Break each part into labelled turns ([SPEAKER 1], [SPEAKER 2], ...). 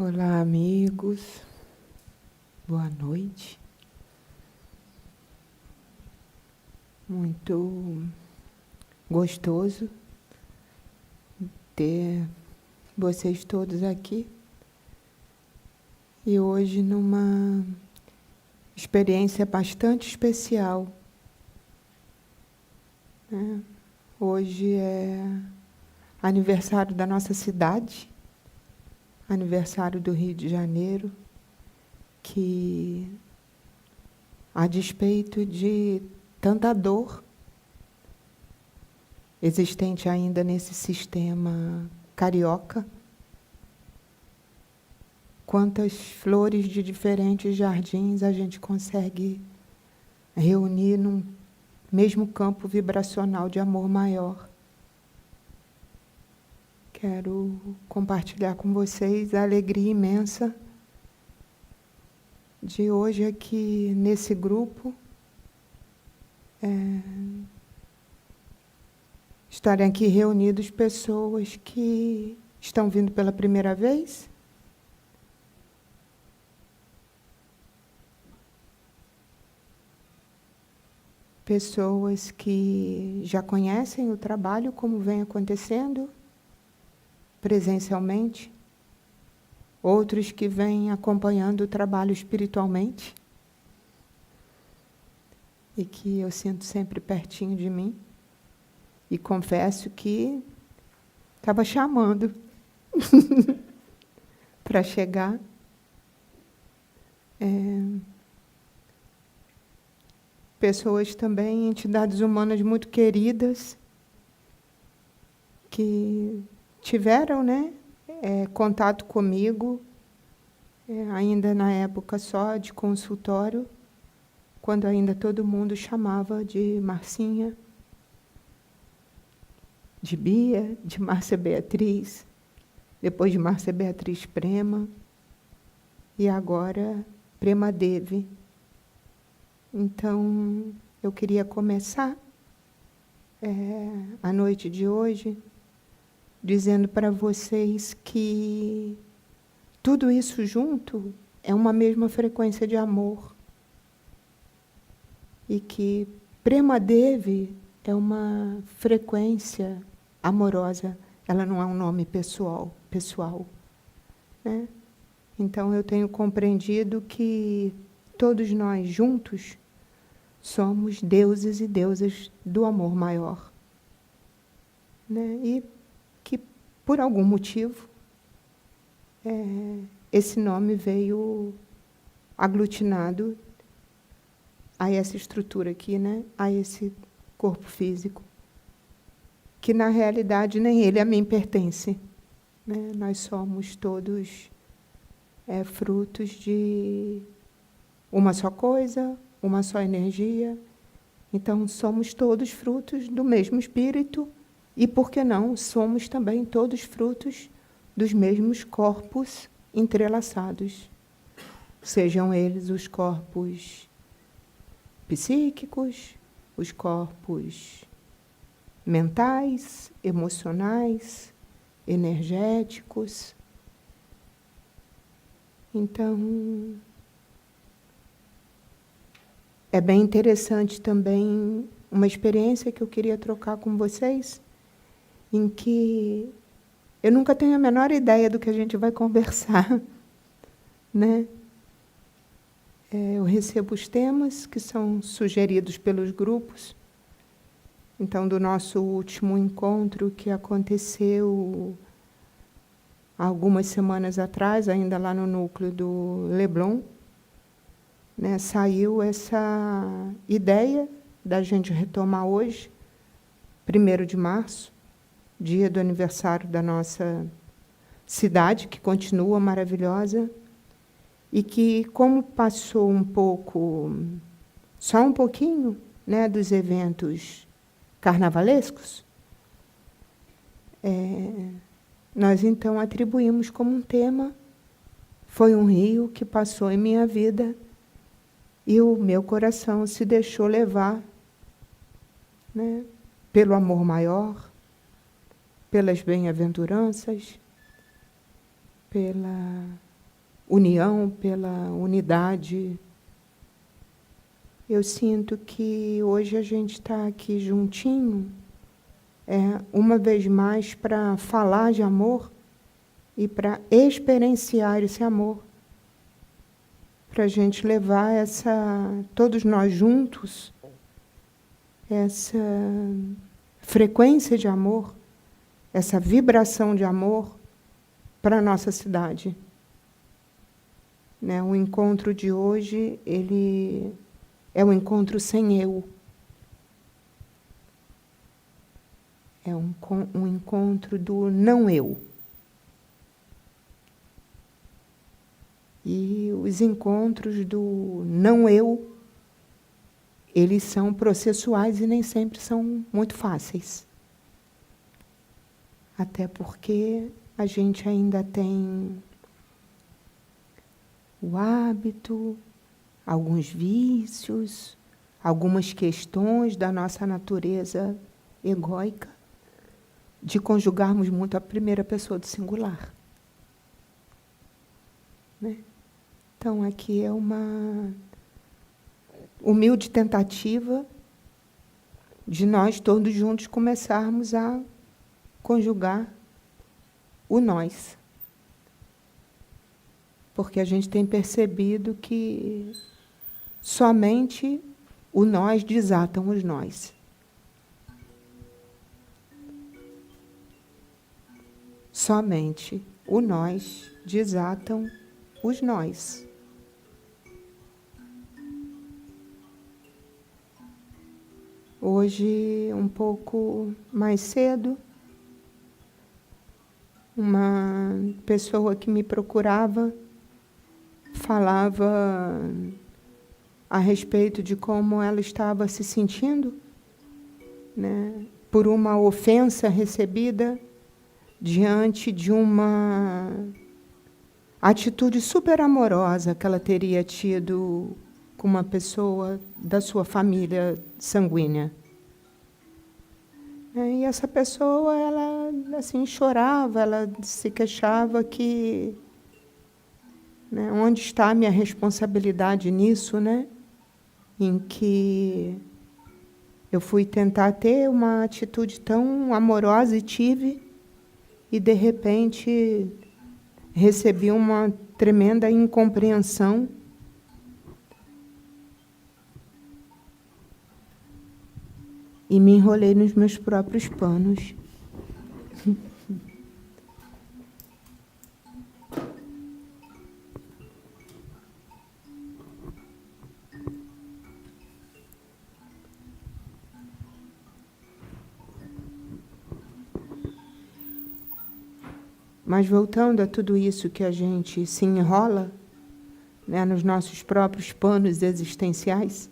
[SPEAKER 1] Olá, amigos. Boa noite. Muito gostoso ter vocês todos aqui. E hoje numa experiência bastante especial, né? Hoje é aniversário da nossa cidade, aniversário do Rio de Janeiro, que, a despeito de tanta dor existente ainda nesse sistema carioca, quantas flores de diferentes jardins a gente consegue reunir num mesmo campo vibracional de amor maior. Quero compartilhar com vocês a alegria imensa de hoje aqui nesse grupo estarem aqui reunidos pessoas que estão vindo pela primeira vez, pessoas que já conhecem o trabalho, como vem acontecendo presencialmente, outros que vêm acompanhando o trabalho espiritualmente e que eu sinto sempre pertinho de mim, e confesso que estava chamando para chegar. Pessoas também, entidades humanas muito queridas, que tiveram, né, contato comigo, ainda na época só de consultório, quando ainda todo mundo chamava de Marcinha, de Bia, de Márcia Beatriz, depois de Márcia Beatriz Prema, e agora Prema Devi. Então, eu queria começar a noite de hoje dizendo para vocês que tudo isso junto é uma mesma frequência de amor. E que Prema Devi é uma frequência amorosa, ela não é um nome pessoal, né? Então, eu tenho compreendido que todos nós juntos somos deuses e deusas do amor maior, né? E que, por algum motivo, esse nome veio aglutinado a essa estrutura aqui, né? A esse corpo físico, que na realidade nem ele a mim pertence, né? Nós somos todos frutos de uma só coisa, uma só energia. Então, somos todos frutos do mesmo espírito e, por que não, somos também todos frutos dos mesmos corpos entrelaçados, sejam eles os corpos psíquicos, os corpos mentais, emocionais, energéticos. Então, é bem interessante também uma experiência que eu queria trocar com vocês, em que eu nunca tenho a menor ideia do que a gente vai conversar, né? Eu recebo os temas que são sugeridos pelos grupos. Então, do nosso último encontro, que aconteceu há algumas semanas atrás, ainda lá no núcleo do Leblon, né, saiu essa ideia da gente retomar hoje, 1º de março, dia do aniversário da nossa cidade, que continua maravilhosa, e que, como passou um pouco, só um pouquinho, né, dos eventos carnavalescos, nós então atribuímos como um tema, foi um rio que passou em minha vida e o meu coração se deixou levar, né, pelo amor maior, pelas bem-aventuranças, pela união, pela unidade. Eu sinto que hoje a gente está aqui juntinho, uma vez mais, para falar de amor e para experienciar esse amor, para a gente levar todos nós juntos, essa frequência de amor, essa vibração de amor para a nossa cidade. Né? O encontro de hoje, ele é um encontro sem eu. É um encontro do não eu. E os encontros do não eu, eles são processuais e nem sempre são muito fáceis. Até porque a gente ainda tem o hábito, alguns vícios, algumas questões da nossa natureza egóica, de conjugarmos muito a primeira pessoa do singular. Né? Então, aqui é uma humilde tentativa de nós todos juntos começarmos a conjugar o nós. Porque a gente tem percebido que somente o nós desatam os nós. Somente o nós desatam os nós. Hoje, um pouco mais cedo, uma pessoa que me procurava falava a respeito de como ela estava se sentindo, né, por uma ofensa recebida diante de uma atitude super amorosa que ela teria tido com uma pessoa da sua família sanguínea. E essa pessoa, ela assim chorava, ela se queixava que, né, onde está a minha responsabilidade nisso, né? Em que eu fui tentar ter uma atitude tão amorosa e tive, e de repente recebi uma tremenda incompreensão. E me enrolei nos meus próprios panos. Mas voltando a tudo isso que a gente se enrola, né, nos nossos próprios panos existenciais,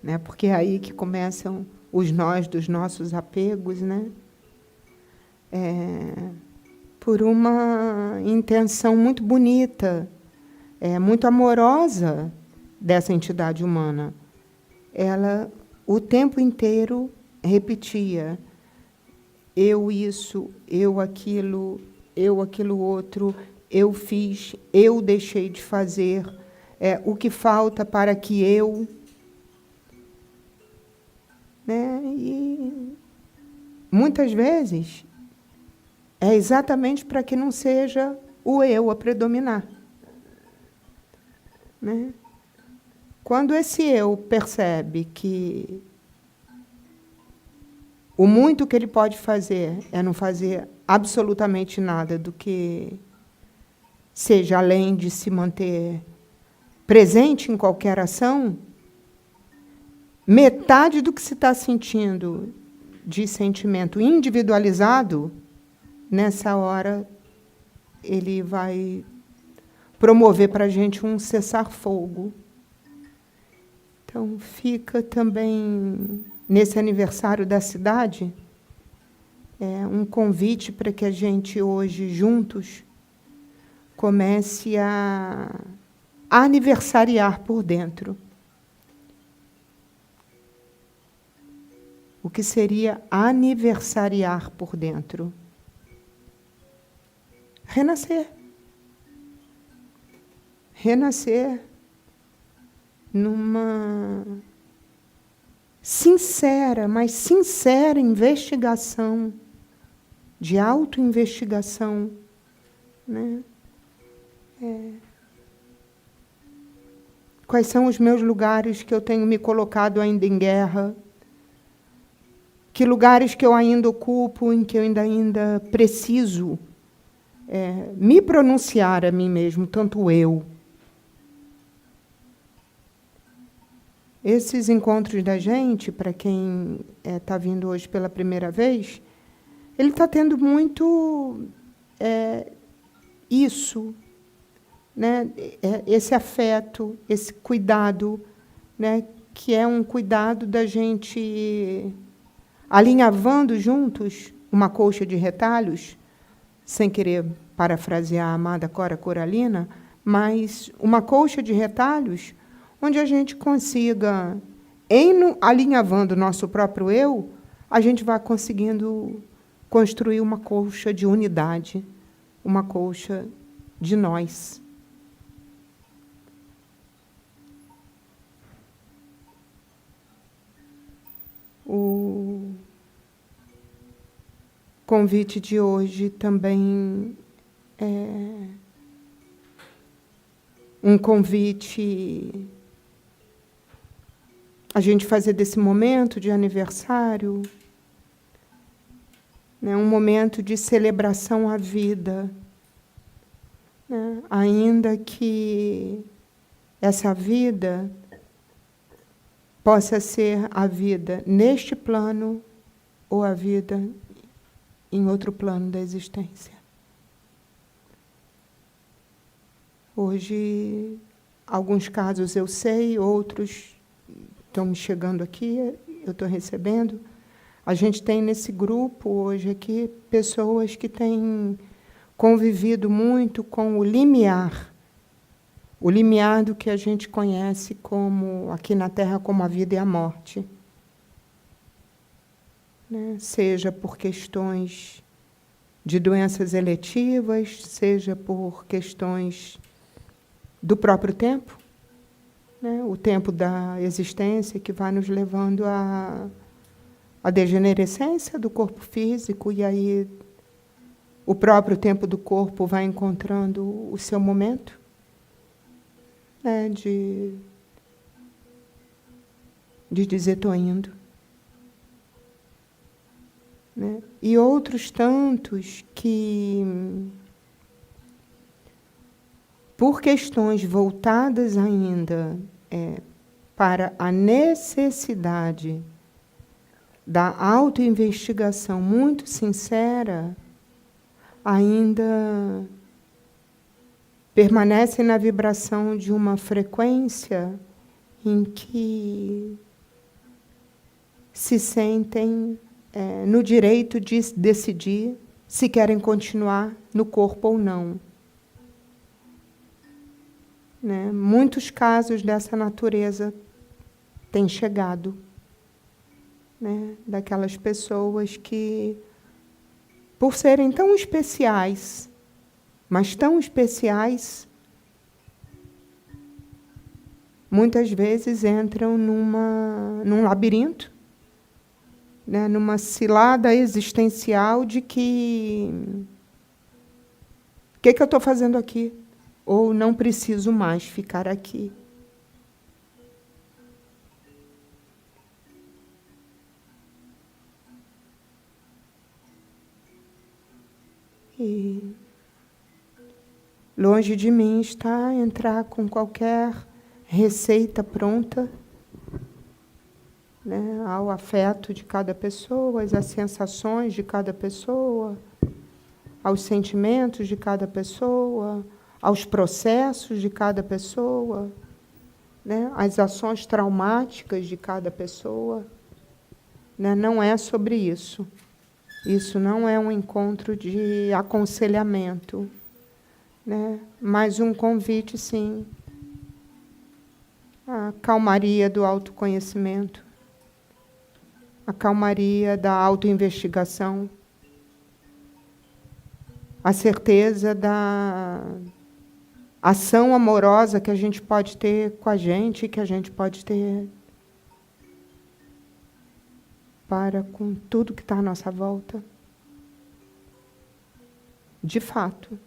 [SPEAKER 1] né, porque é aí que começam os nós dos nossos apegos, né, por uma intenção muito bonita, muito amorosa dessa entidade humana. Ela, o tempo inteiro, repetia: eu isso, eu aquilo outro, eu fiz, eu deixei de fazer, o que falta para que eu... Né? E muitas vezes é exatamente para que não seja o eu a predominar. Né? Quando esse eu percebe que o muito que ele pode fazer é não fazer absolutamente nada do que seja além de se manter presente em qualquer ação, metade do que se está sentindo de sentimento individualizado, nessa hora ele vai promover para a gente um cessar-fogo. Então, fica também, nesse aniversário da cidade, um convite para que a gente, hoje, juntos, comece a aniversariar por dentro. O que seria aniversariar por dentro? Renascer. renascer numa sincera, mas sincera investigação, de autoinvestigação, né? Quais são os meus lugares que eu tenho me colocado ainda em guerra? Que lugares que eu ainda ocupo, em que eu ainda preciso me pronunciar a mim mesmo, tanto eu. Esses encontros da gente, para quem está vindo hoje pela primeira vez, ele está tendo muito isso, né? Esse afeto, esse cuidado, né? Que é um cuidado da gente alinhavando juntos uma colcha de retalhos, sem querer parafrasear a amada Cora Coralina, mas uma colcha de retalhos onde a gente consiga, alinhavando o nosso próprio eu, a gente vai conseguindo construir uma colcha de unidade, uma colcha de nós. O convite de hoje também é um convite a gente fazer desse momento de aniversário, né, um momento de celebração à vida, né, ainda que essa vida possa ser a vida neste plano ou a vida em outro plano da existência. Hoje, alguns casos eu sei, outros estão me chegando aqui, eu estou recebendo. A gente tem nesse grupo hoje aqui pessoas que têm convivido muito com o limiar do que a gente conhece como, aqui na Terra, como a vida e a morte. Né? Seja por questões de doenças eletivas, seja por questões do próprio tempo, né? O tempo da existência que vai nos levando à degenerescência do corpo físico, e aí o próprio tempo do corpo vai encontrando o seu momento, né? de dizer estou indo. Né? E outros tantos que, por questões voltadas ainda para a necessidade da autoinvestigação muito sincera, ainda permanecem na vibração de uma frequência em que se sentem no direito de decidir se querem continuar no corpo ou não. Né? Muitos casos dessa natureza têm chegado, né? Daquelas pessoas que, por serem tão especiais, mas tão especiais, muitas vezes entram num labirinto, né? Numa cilada existencial de que o que eu estou fazendo aqui? Ou não preciso mais ficar aqui. E longe de mim está entrar com qualquer receita pronta, né, ao afeto de cada pessoa, às sensações de cada pessoa, aos sentimentos de cada pessoa, aos processos de cada pessoa, né, às ações traumáticas de cada pessoa. Né, não é sobre isso. Isso não é um encontro de aconselhamento, né, mas um convite, sim, à calmaria do autoconhecimento, à calmaria da autoinvestigação, à certeza ação amorosa que a gente pode ter com a gente, que a gente pode ter para com tudo que está à nossa volta. De fato,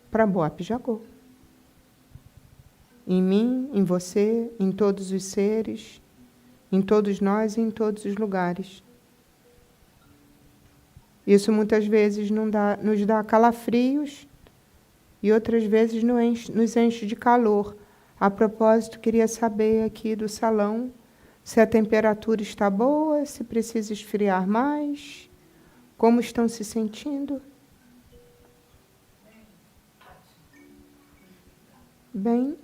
[SPEAKER 1] para Boab Jagô. Em mim, em você, em todos os seres, em todos nós e em todos os lugares. Isso muitas vezes nos dá calafrios e outras vezes nos enche de calor. A propósito, queria saber aqui do salão se a temperatura está boa, se precisa esfriar mais, como estão se sentindo. Bem.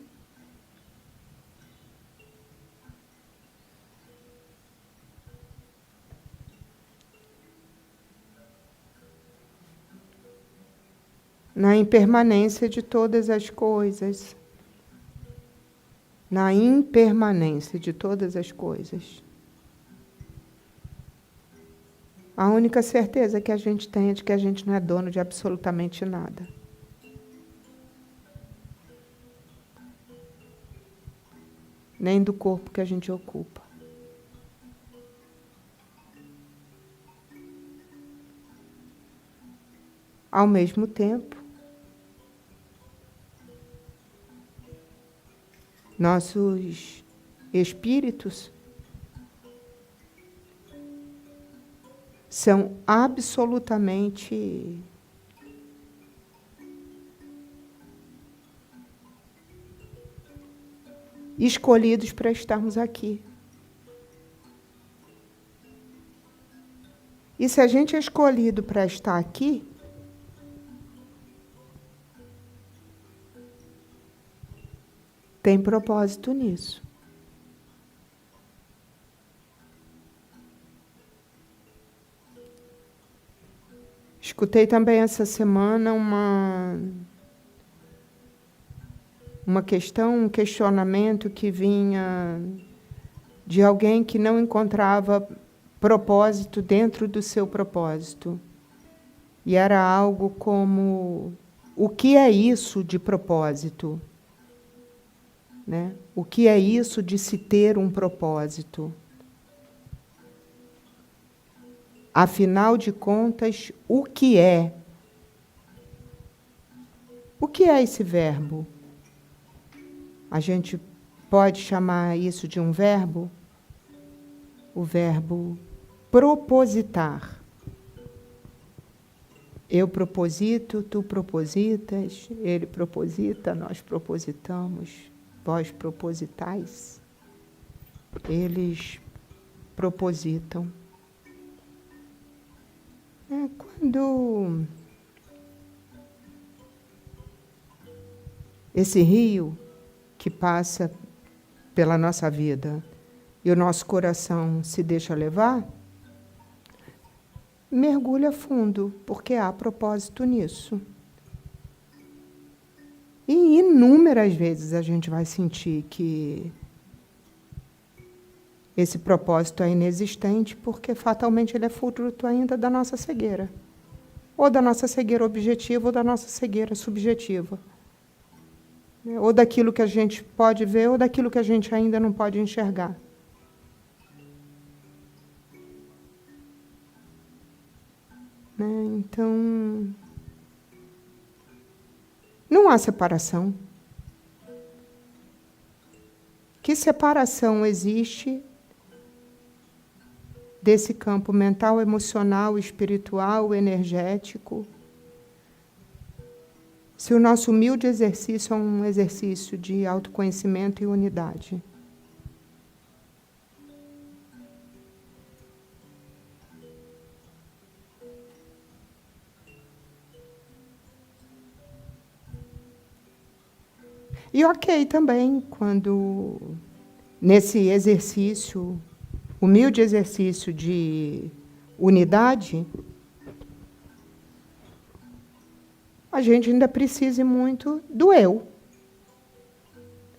[SPEAKER 1] Na impermanência de todas as coisas. Na impermanência de todas as coisas. A única certeza que a gente tem é de que a gente não é dono de absolutamente nada. Nem do corpo que a gente ocupa. Ao mesmo tempo, nossos espíritos são absolutamente escolhidos para estarmos aqui. E se a gente é escolhido para estar aqui, tem propósito nisso. Escutei também essa semana uma questão, um questionamento que vinha de alguém que não encontrava propósito dentro do seu propósito. E era algo como: o que é isso de propósito? Né? O que é isso de se ter um propósito? Afinal de contas, o que é? O que é esse verbo? A gente pode chamar isso de um verbo? O verbo propositar. Eu proposito, tu propositas, ele proposita, nós propositamos, vós propositais, eles propositam. Quando esse rio que passa pela nossa vida e o nosso coração se deixa levar, mergulha fundo, porque há propósito nisso. E inúmeras vezes a gente vai sentir que esse propósito é inexistente, porque fatalmente ele é fruto ainda da nossa cegueira. Ou da nossa cegueira objetiva, ou da nossa cegueira subjetiva. Ou daquilo que a gente pode ver, ou daquilo que a gente ainda não pode enxergar. Então, não há separação. Que separação existe desse campo mental, emocional, espiritual, energético? Se o nosso humilde exercício é um exercício de autoconhecimento e unidade. E ok também, quando nesse exercício, humilde exercício de unidade, a gente ainda precisa muito do eu.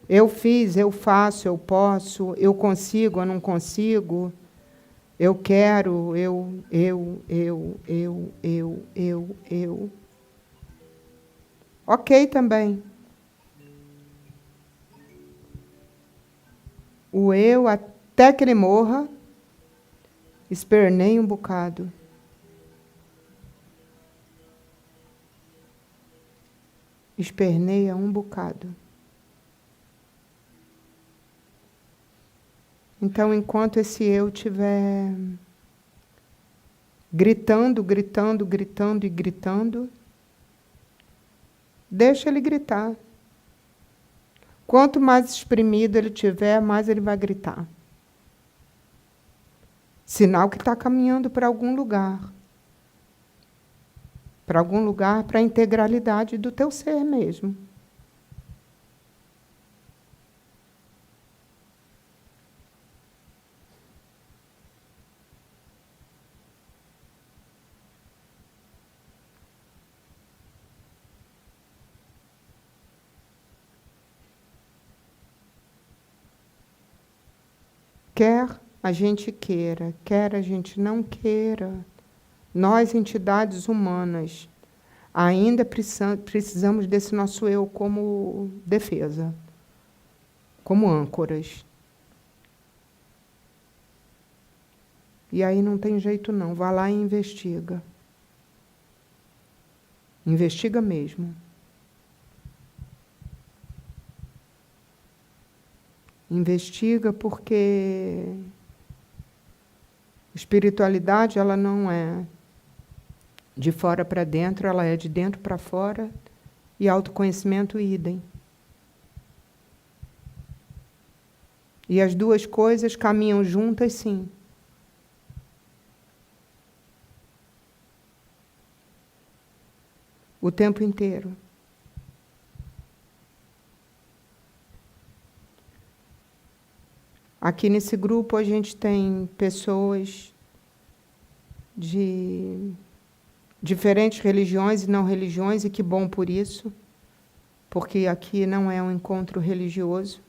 [SPEAKER 1] Eu fiz, eu faço, eu posso, eu consigo, eu não consigo, eu quero, eu. Ok também. o eu até que ele morra, esperneia um bocado. Esperneia um bocado. Então, enquanto esse eu estiver gritando, gritando, gritando e gritando, deixa ele gritar. Quanto mais exprimido ele tiver, mais ele vai gritar. Sinal que está caminhando para algum lugar. Para algum lugar, para a integralidade do teu ser mesmo. Quer a gente queira, quer a gente não queira, nós, entidades humanas, ainda precisamos desse nosso eu como defesa, como âncoras. E aí não tem jeito não, vá lá e investiga. Investiga mesmo. Investiga porque espiritualidade, ela não é de fora para dentro, ela é de dentro para fora, e autoconhecimento idem. E as duas coisas caminham juntas, sim. O tempo inteiro. Aqui nesse grupo a gente tem pessoas de diferentes religiões e não religiões, e que bom por isso, porque aqui não é um encontro religioso,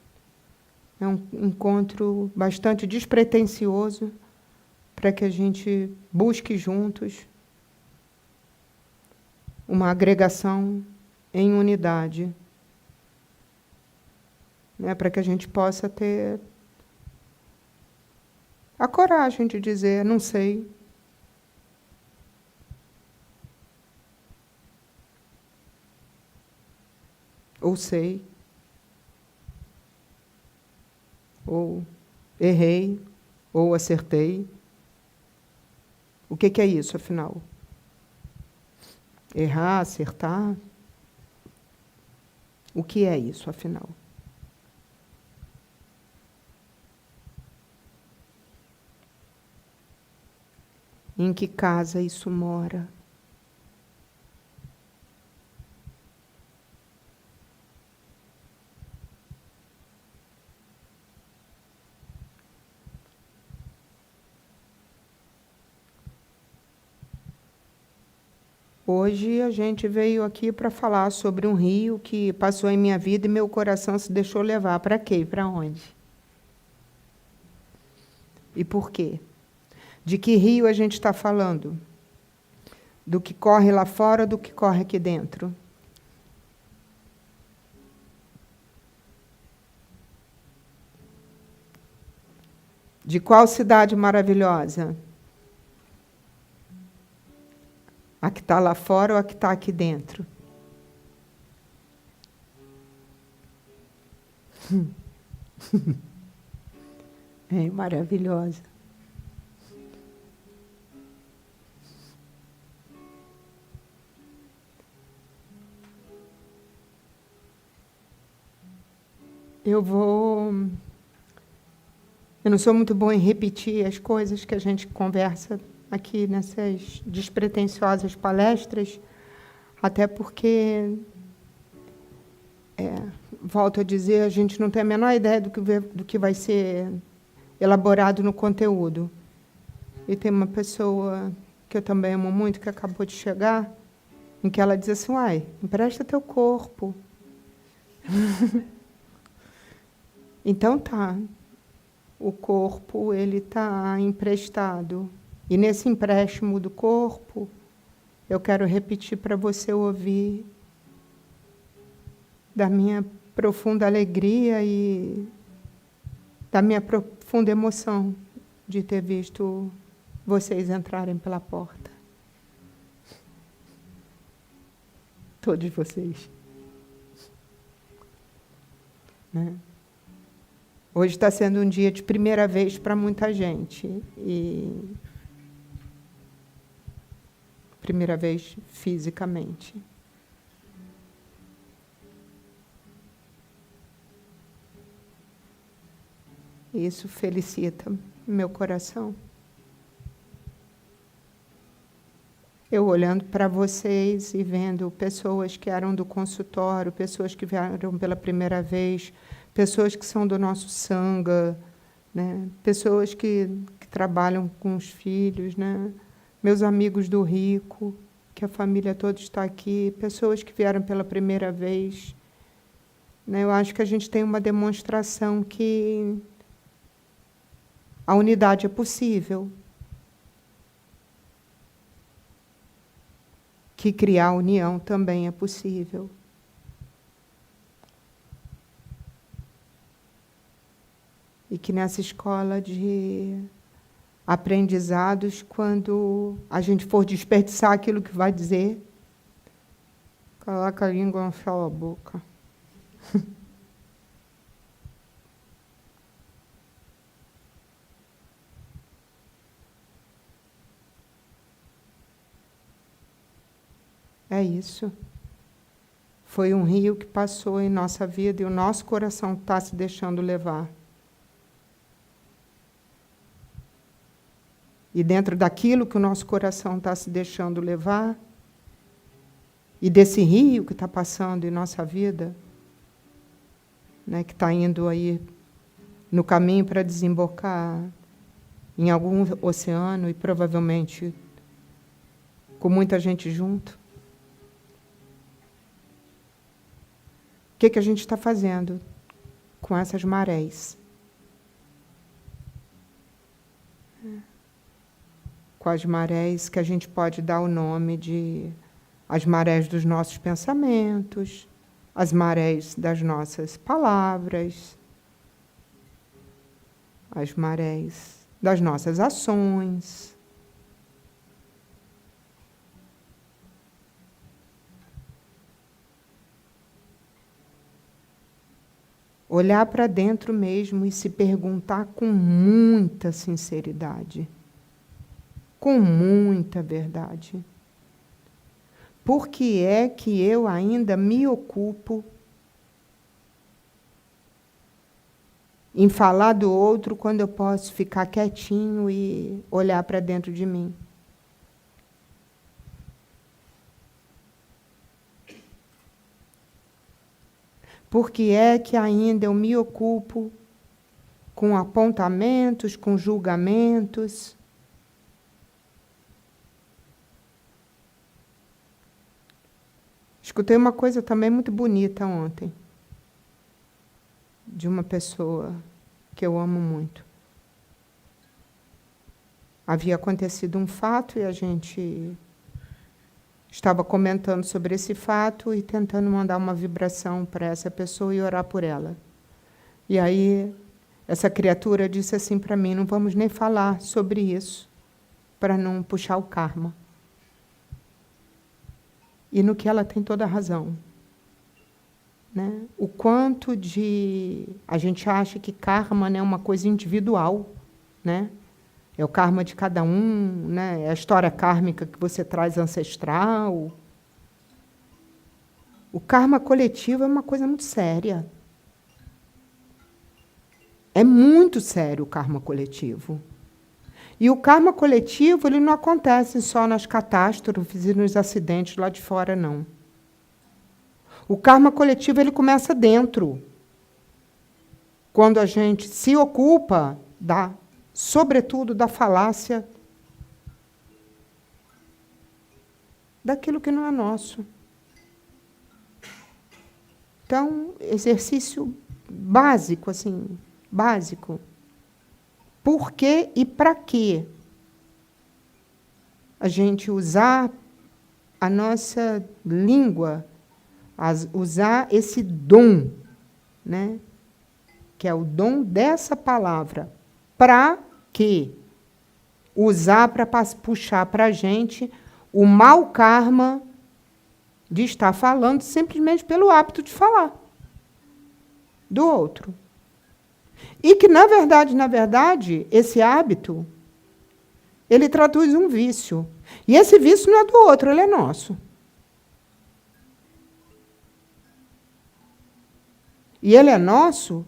[SPEAKER 1] é um encontro bastante despretensioso para que a gente busque juntos uma agregação em unidade, né, para que a gente possa ter a coragem de dizer, não sei. Ou sei. Ou errei. Ou acertei. O que é isso, afinal? Errar, acertar? O que é isso, afinal? Em que casa isso mora? Hoje a gente veio aqui para falar sobre um rio que passou em minha vida e meu coração se deixou levar. Para quê e para onde? E por quê? De que rio a gente está falando? Do que corre lá fora ou do que corre aqui dentro? De qual cidade maravilhosa? A que está lá fora ou a que está aqui dentro? É maravilhosa. Eu não sou muito boa em repetir as coisas que a gente conversa aqui nessas despretensiosas palestras, até porque, volto a dizer, a gente não tem a menor ideia do que vai ser elaborado no conteúdo. E tem uma pessoa que eu também amo muito, que acabou de chegar, em que ela diz assim, uai, empresta teu corpo. Então tá, o corpo ele está emprestado. E nesse empréstimo do corpo, eu quero repetir para você ouvir da minha profunda alegria e da minha profunda emoção de ter visto vocês entrarem pela porta. Todos vocês. Né? Hoje está sendo um dia de primeira vez para muita gente. E primeira vez fisicamente. Isso felicita meu coração. Eu olhando para vocês e vendo pessoas que eram do consultório, pessoas que vieram pela primeira vez, pessoas que são do nosso sangha, né? Pessoas que trabalham com os filhos, né? Meus amigos do Rico, que a família toda está aqui, pessoas que vieram pela primeira vez. Né? Eu acho que a gente tem uma demonstração que a unidade é possível. Que criar união também é possível. E que nessa escola de aprendizados, quando a gente for desperdiçar aquilo que vai dizer, coloca a língua, enfia a boca. É isso. Foi um rio que passou em nossa vida e o nosso coração está se deixando levar. E dentro daquilo que o nosso coração está se deixando levar, e desse rio que está passando em nossa vida, né, que está indo aí no caminho para desembocar em algum oceano e provavelmente com muita gente junto, o que a gente está fazendo com essas marés? Com as marés que a gente pode dar o nome de as marés dos nossos pensamentos, as marés das nossas palavras, as marés das nossas ações. Olhar para dentro mesmo e se perguntar com muita sinceridade, com muita verdade. Por que é que eu ainda me ocupo em falar do outro quando eu posso ficar quietinho e olhar para dentro de mim? Por que é que ainda eu me ocupo com apontamentos, com julgamentos? Escutei uma coisa também muito bonita ontem, de uma pessoa que eu amo muito. Havia acontecido um fato e a gente estava comentando sobre esse fato e tentando mandar uma vibração para essa pessoa e orar por ela. E aí, essa criatura disse assim para mim, não vamos nem falar sobre isso, para não puxar o karma. E no que ela tem toda a razão. Né? O quanto de... A gente acha que karma, né, é uma coisa individual, né? É o karma de cada um, né? É a história kármica que você traz ancestral. O karma coletivo é uma coisa muito séria. É muito sério o karma coletivo. E o karma coletivo ele não acontece só nas catástrofes e nos acidentes lá de fora, não. O karma coletivo ele começa dentro. Quando a gente se ocupa sobretudo da falácia daquilo que não é nosso. Então, exercício básico, assim, básico. Por que e para quê a gente usar a nossa língua, usar esse dom, né, que é o dom dessa palavra, para quê? Usar para puxar para a gente o mau karma de estar falando simplesmente pelo hábito de falar do outro. E que, na verdade, esse hábito, ele traduz um vício. E esse vício não é do outro, ele é nosso. E ele é nosso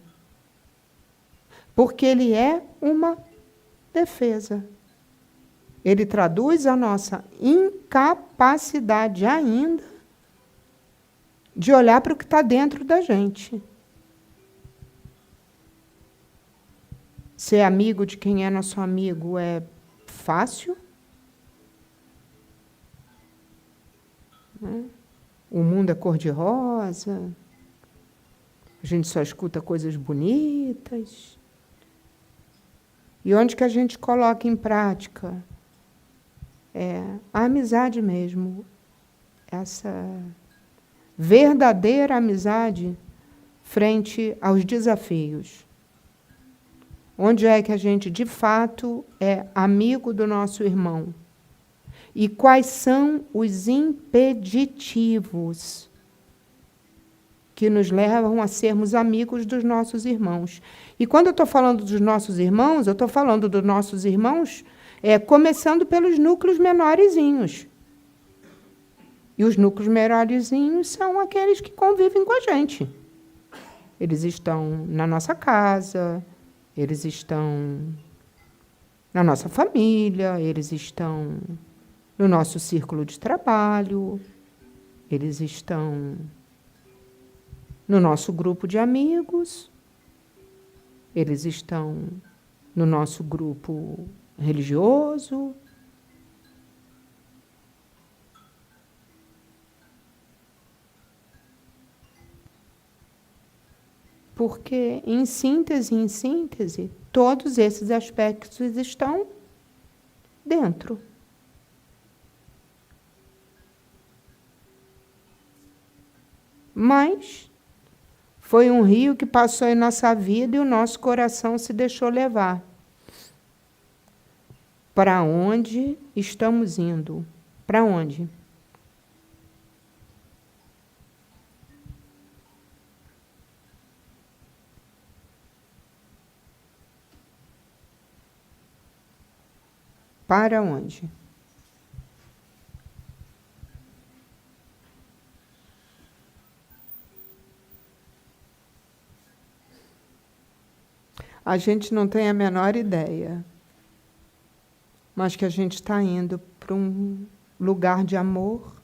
[SPEAKER 1] porque ele é uma defesa. Ele traduz a nossa incapacidade ainda de olhar para o que está dentro da gente. Ser amigo de quem é nosso amigo é fácil? Né? O mundo é cor-de-rosa. A gente só escuta coisas bonitas. E onde que a gente coloca em prática? A amizade mesmo. Essa verdadeira amizade frente aos desafios. Onde é que a gente, de fato, é amigo do nosso irmão? E quais são os impeditivos que nos levam a sermos amigos dos nossos irmãos? E quando eu estou falando dos nossos irmãos, eu estou falando dos nossos irmãos começando pelos núcleos menorzinhos. E os núcleos menorzinhos são aqueles que convivem com a gente. Eles estão na nossa casa, eles estão na nossa família, eles estão no nosso círculo de trabalho, eles estão no nosso grupo de amigos, eles estão no nosso grupo religioso. Porque, em síntese, todos esses aspectos estão dentro. Mas foi um rio que passou em nossa vida e o nosso coração se deixou levar. Para onde estamos indo? Para onde? Para onde? A gente não tem a menor ideia, mas que a gente está indo para um lugar de amor.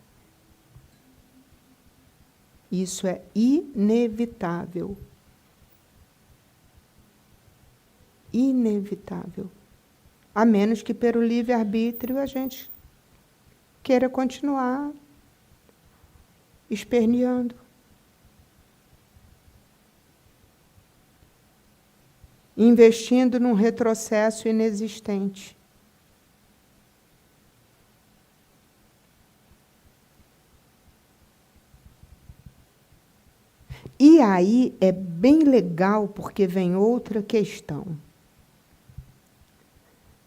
[SPEAKER 1] Isso é inevitável. Inevitável. A menos que, pelo livre-arbítrio, a gente queira continuar esperneando. Investindo num retrocesso inexistente. E aí é bem legal, porque vem outra questão.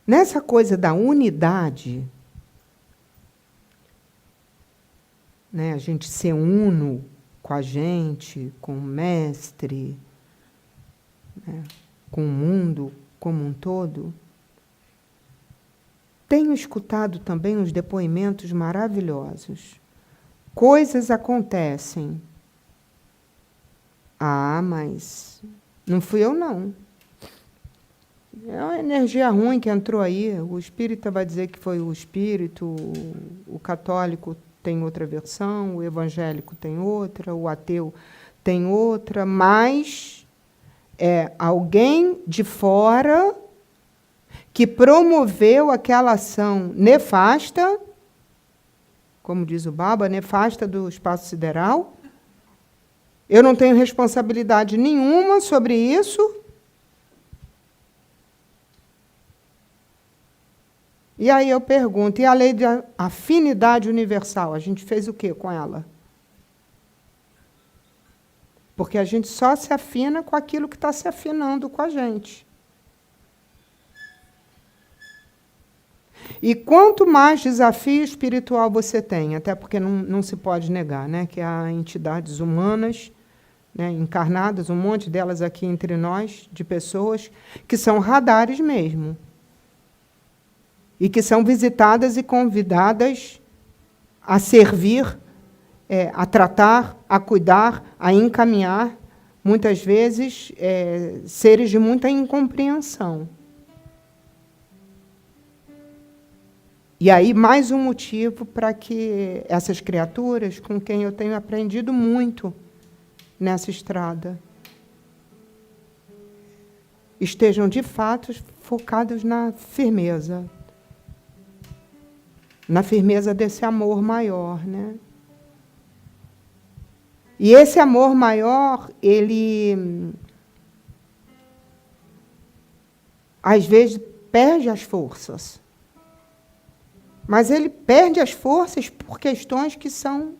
[SPEAKER 1] Nessa coisa da unidade, né, a gente ser uno com a gente, com o mestre, né, com o mundo como um todo, tenho escutado também uns depoimentos maravilhosos. Coisas acontecem. Ah, mas não fui eu, não. É uma energia ruim que entrou aí. O espírita vai dizer que foi o espírito, o católico tem outra versão, o evangélico tem outra, o ateu tem outra, mas é alguém de fora que promoveu aquela ação nefasta, como diz o Baba, nefasta do espaço sideral. Eu não tenho responsabilidade nenhuma sobre isso. E aí eu pergunto, e a lei de afinidade universal? A gente fez o quê com ela? Porque a gente só se afina com aquilo que está se afinando com a gente. E quanto mais desafio espiritual você tem, até porque não se pode negar, né, que há entidades humanas, né, encarnadas, um monte delas aqui entre nós, de pessoas que são radares mesmo. E que são visitadas e convidadas a servir, a tratar, a cuidar, a encaminhar, muitas vezes, seres de muita incompreensão. E aí, mais um motivo para que essas criaturas, com quem eu tenho aprendido muito nessa estrada, estejam, de fato, focados na firmeza desse amor maior, né? E esse amor maior, ele, às vezes, perde as forças. Mas ele perde as forças por questões que são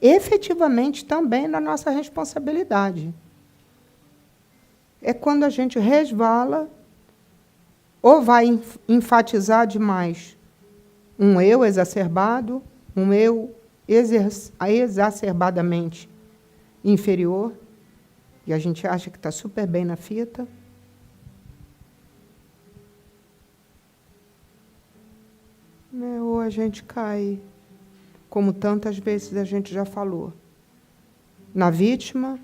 [SPEAKER 1] efetivamente também da nossa responsabilidade. É quando a gente resvala ou vai enfatizar demais um eu exacerbado, um eu exacerbadamente inferior, e a gente acha que está super bem na fita. Ou a gente cai, como tantas vezes a gente já falou, na vítima,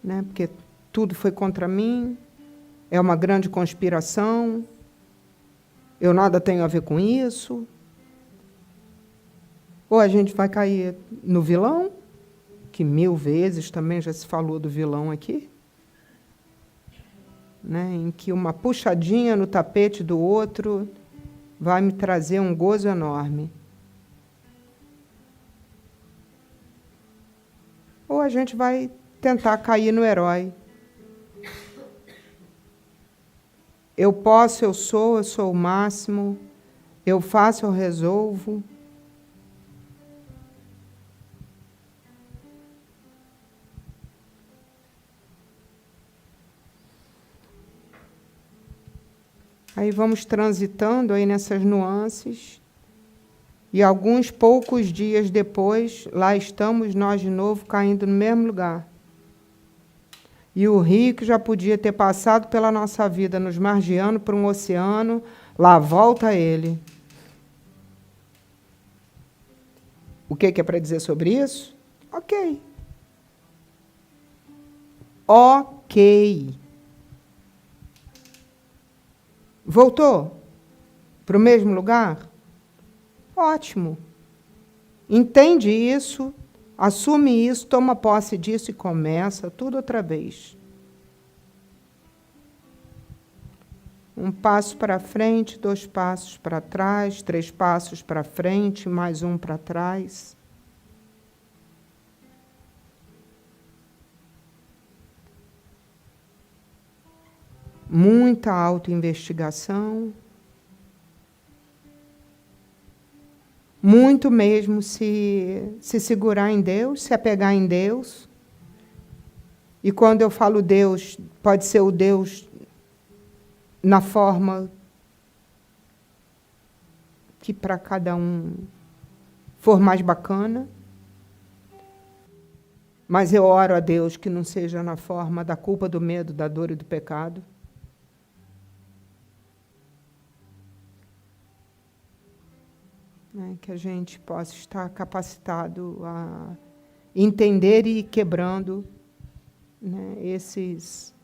[SPEAKER 1] né, porque tudo foi contra mim, é uma grande conspiração, eu nada tenho a ver com isso. Ou a gente vai cair no vilão, que 1000 vezes também já se falou do vilão aqui, né, em que uma puxadinha no tapete do outro vai me trazer um gozo enorme. Ou a gente vai tentar cair no herói. Eu posso, eu sou o máximo, eu faço, eu resolvo. Aí vamos transitando aí nessas nuances, e alguns poucos dias depois, lá estamos nós de novo caindo no mesmo lugar. E o rio que já podia ter passado pela nossa vida, nos margeando para um oceano, lá volta ele. O que é para dizer sobre isso? Ok. Ok. Voltou para o mesmo lugar? Ótimo. Entende isso, assume isso, toma posse disso e começa tudo outra vez. Um passo para frente, 2 passos para trás, 3 passos para frente, mais um para trás. Muita autoinvestigação. Muito mesmo se segurar em Deus, se apegar em Deus. E quando eu falo Deus, pode ser o Deus na forma que para cada um for mais bacana. Mas eu oro a Deus que não seja na forma da culpa, do medo, da dor e do pecado. Que a gente possa estar capacitado a entender e ir quebrando, né, esses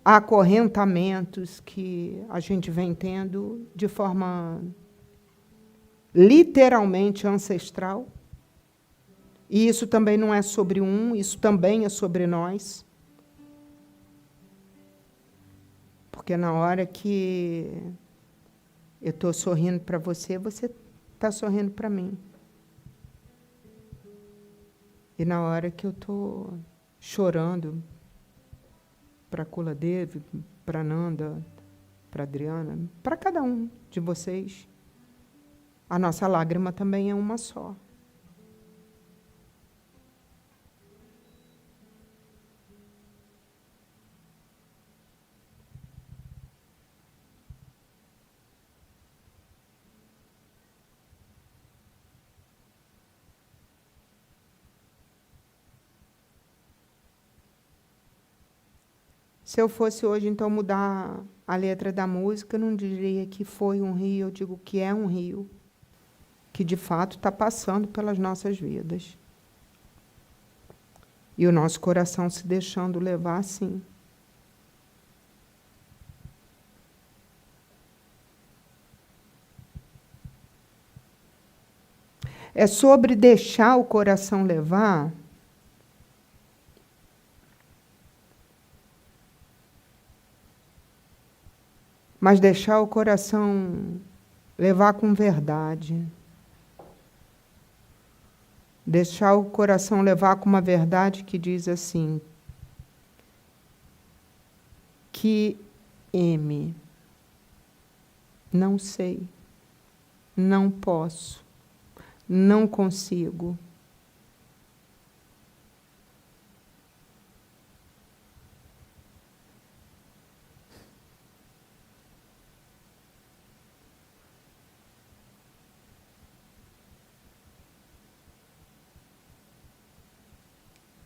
[SPEAKER 1] acorrentamentos que a gente vem tendo de forma literalmente ancestral. E isso também não é sobre isso também é sobre nós. Porque na hora que eu estou sorrindo para você, você está sorrindo para mim. E na hora que eu estou chorando para a Kuladevi, para a Nanda, para a Adriana, para cada um de vocês, a nossa lágrima também é uma só. Se eu fosse hoje, então, mudar a letra da música, eu não diria que foi um rio, eu digo que é um rio, que de fato está passando pelas nossas vidas. E o nosso coração se deixando levar, sim. É sobre deixar o coração levar. Mas deixar o coração levar com verdade. Deixar o coração levar com uma verdade que diz assim: que M, não sei, não posso, não consigo.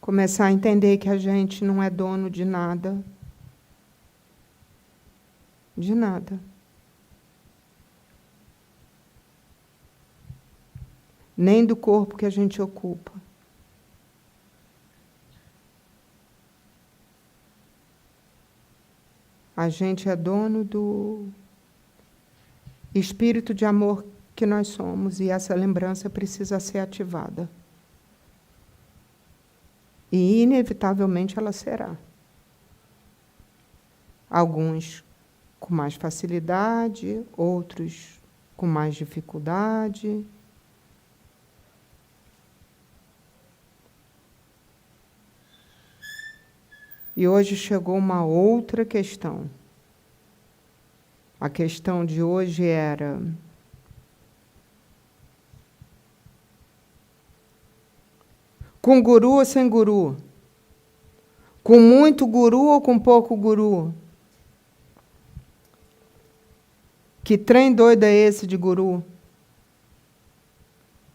[SPEAKER 1] Começar a entender que a gente não é dono de nada. De nada. Nem do corpo que a gente ocupa. A gente é dono do espírito de amor que nós somos, e essa lembrança precisa ser ativada. E, inevitavelmente, ela será. Alguns com mais facilidade, outros com mais dificuldade. E hoje chegou uma outra questão. A questão de hoje era: com guru ou sem guru? Com muito guru ou com pouco guru? Que trem doido é esse de guru?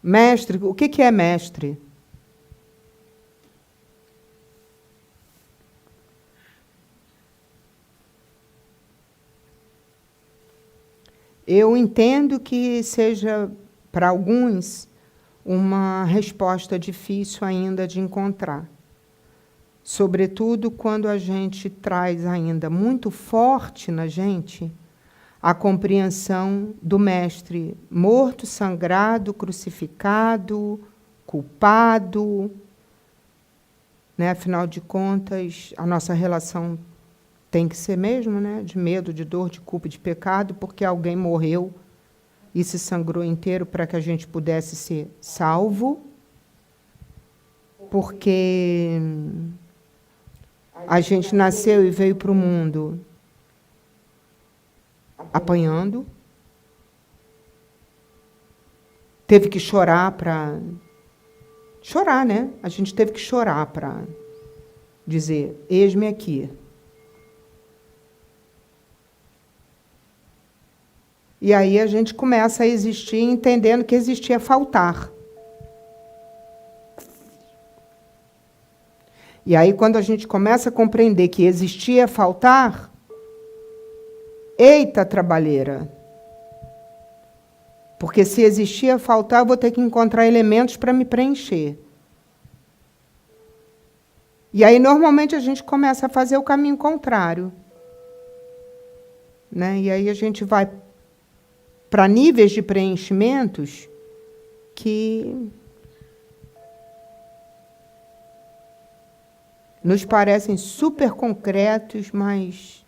[SPEAKER 1] Mestre, o que é mestre? Eu entendo que seja, para alguns, uma resposta difícil ainda de encontrar. Sobretudo quando a gente traz ainda muito forte na gente a compreensão do mestre morto, sangrado, crucificado, culpado. Né? Afinal de contas, a nossa relação tem que ser mesmo, né? De medo, de dor, de culpa, de pecado, porque alguém morreu e se sangrou inteiro para que a gente pudesse ser salvo, porque a gente nasceu e veio para o mundo apanhando, teve que chorar para... Chorar, né? A gente teve que chorar para dizer: eis-me aqui. E aí a gente começa a existir entendendo que existia faltar. E aí, quando a gente começa a compreender que existia faltar, eita, trabalheira! Porque se existia faltar, eu vou ter que encontrar elementos para me preencher. E aí, normalmente, a gente começa a fazer o caminho contrário. Né? E aí a gente vai para níveis de preenchimentos que nos parecem super concretos, mas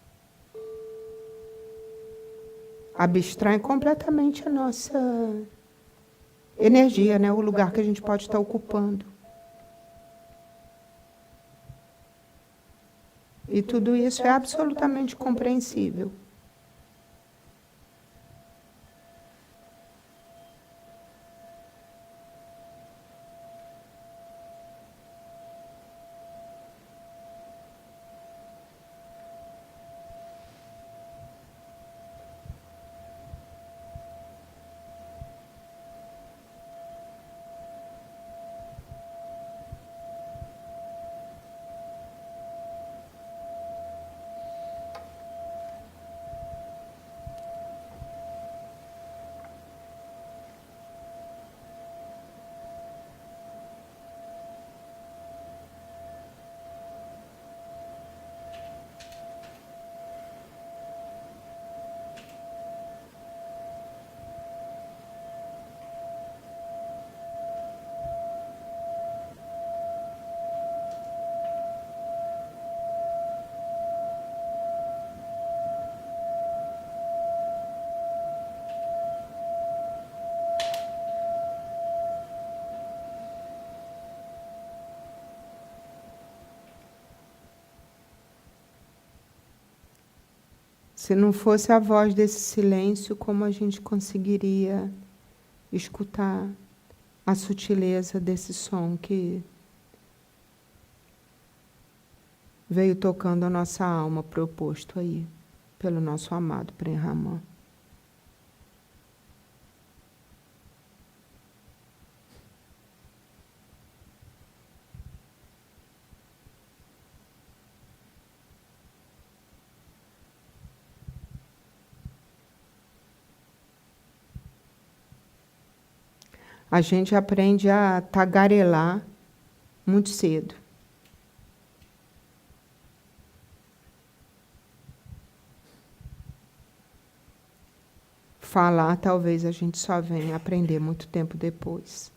[SPEAKER 1] abstraem completamente a nossa energia, né? O lugar que a gente pode estar ocupando. E tudo isso é absolutamente compreensível. Se não fosse a voz desse silêncio, como a gente conseguiria escutar a sutileza desse som que veio tocando a nossa alma, proposto aí pelo nosso amado Prem-Raman. A gente aprende a tagarelar muito cedo. Falar, talvez a gente só venha aprender muito tempo depois.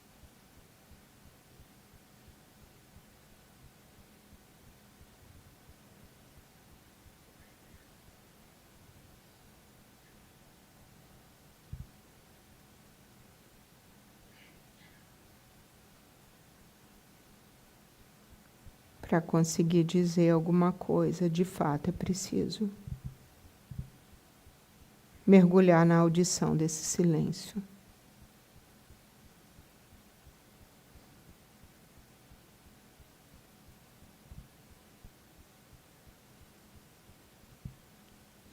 [SPEAKER 1] Para conseguir dizer alguma coisa, de fato, é preciso mergulhar na audição desse silêncio.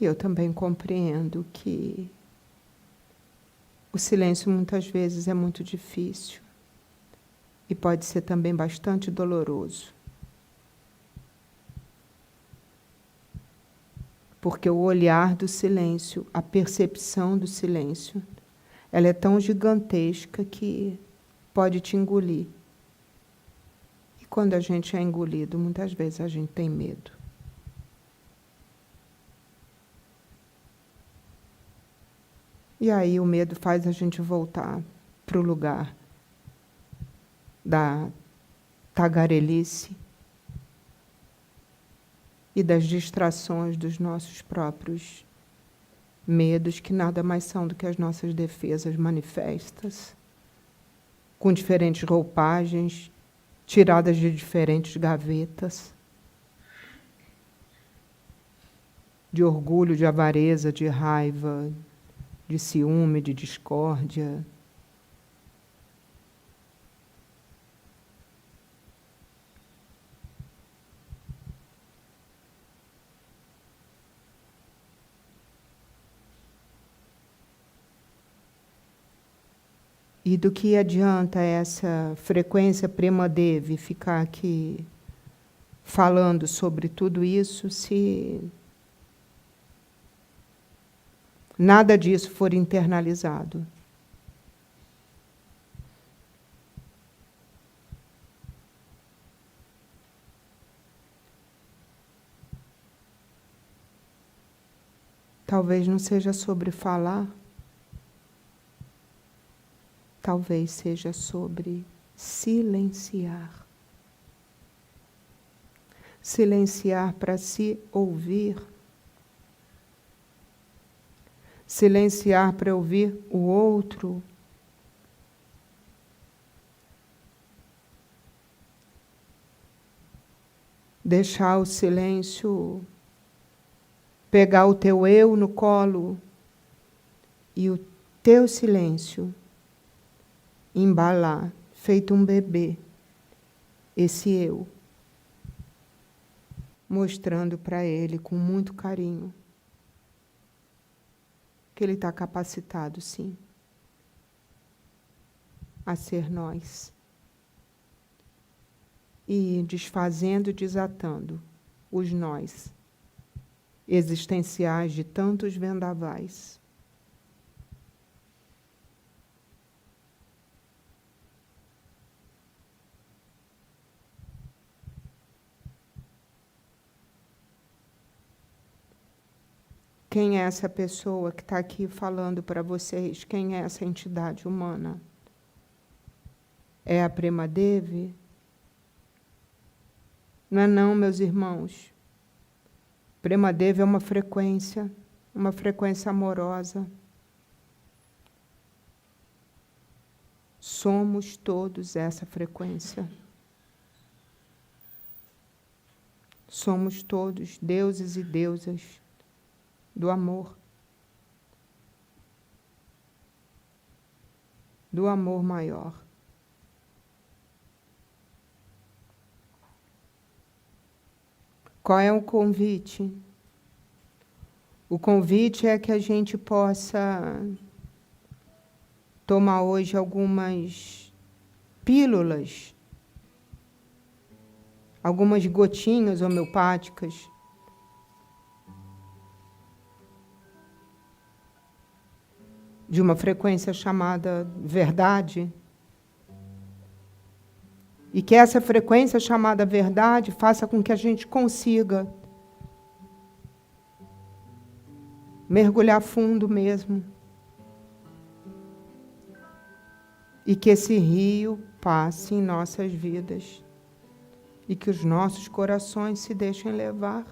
[SPEAKER 1] E eu também compreendo que o silêncio muitas vezes é muito difícil e pode ser também bastante doloroso. Porque o olhar do silêncio, a percepção do silêncio, ela é tão gigantesca que pode te engolir. E quando a gente é engolido, muitas vezes a gente tem medo. E aí o medo faz a gente voltar para o lugar da tagarelice e das distrações dos nossos próprios medos, que nada mais são do que as nossas defesas manifestas, com diferentes roupagens, tiradas de diferentes gavetas, de orgulho, de avareza, de raiva, de ciúme, de discórdia. E do que adianta essa frequência Prema-Devi ficar aqui falando sobre tudo isso se nada disso for internalizado? Talvez não seja sobre falar, talvez seja sobre silenciar. Silenciar para se ouvir. Silenciar para ouvir o outro. Deixar o silêncio pegar o teu eu no colo e o teu silêncio embalar, feito um bebê, esse eu, mostrando para ele com muito carinho que ele está capacitado, sim, a ser nós. E desfazendo e desatando os nós existenciais de tantos vendavais. Quem é essa pessoa que está aqui falando para vocês? Quem é essa entidade humana? É a Prema-Devi? Não é não, meus irmãos. Prema-Devi é uma frequência amorosa. Somos todos essa frequência. Somos todos deuses e deusas do amor. Do amor maior. Qual é o convite? O convite é que a gente possa tomar hoje algumas pílulas, algumas gotinhas homeopáticas, de uma frequência chamada verdade, e que essa frequência chamada verdade faça com que a gente consiga mergulhar fundo mesmo, e que esse rio passe em nossas vidas, e que os nossos corações se deixem levar.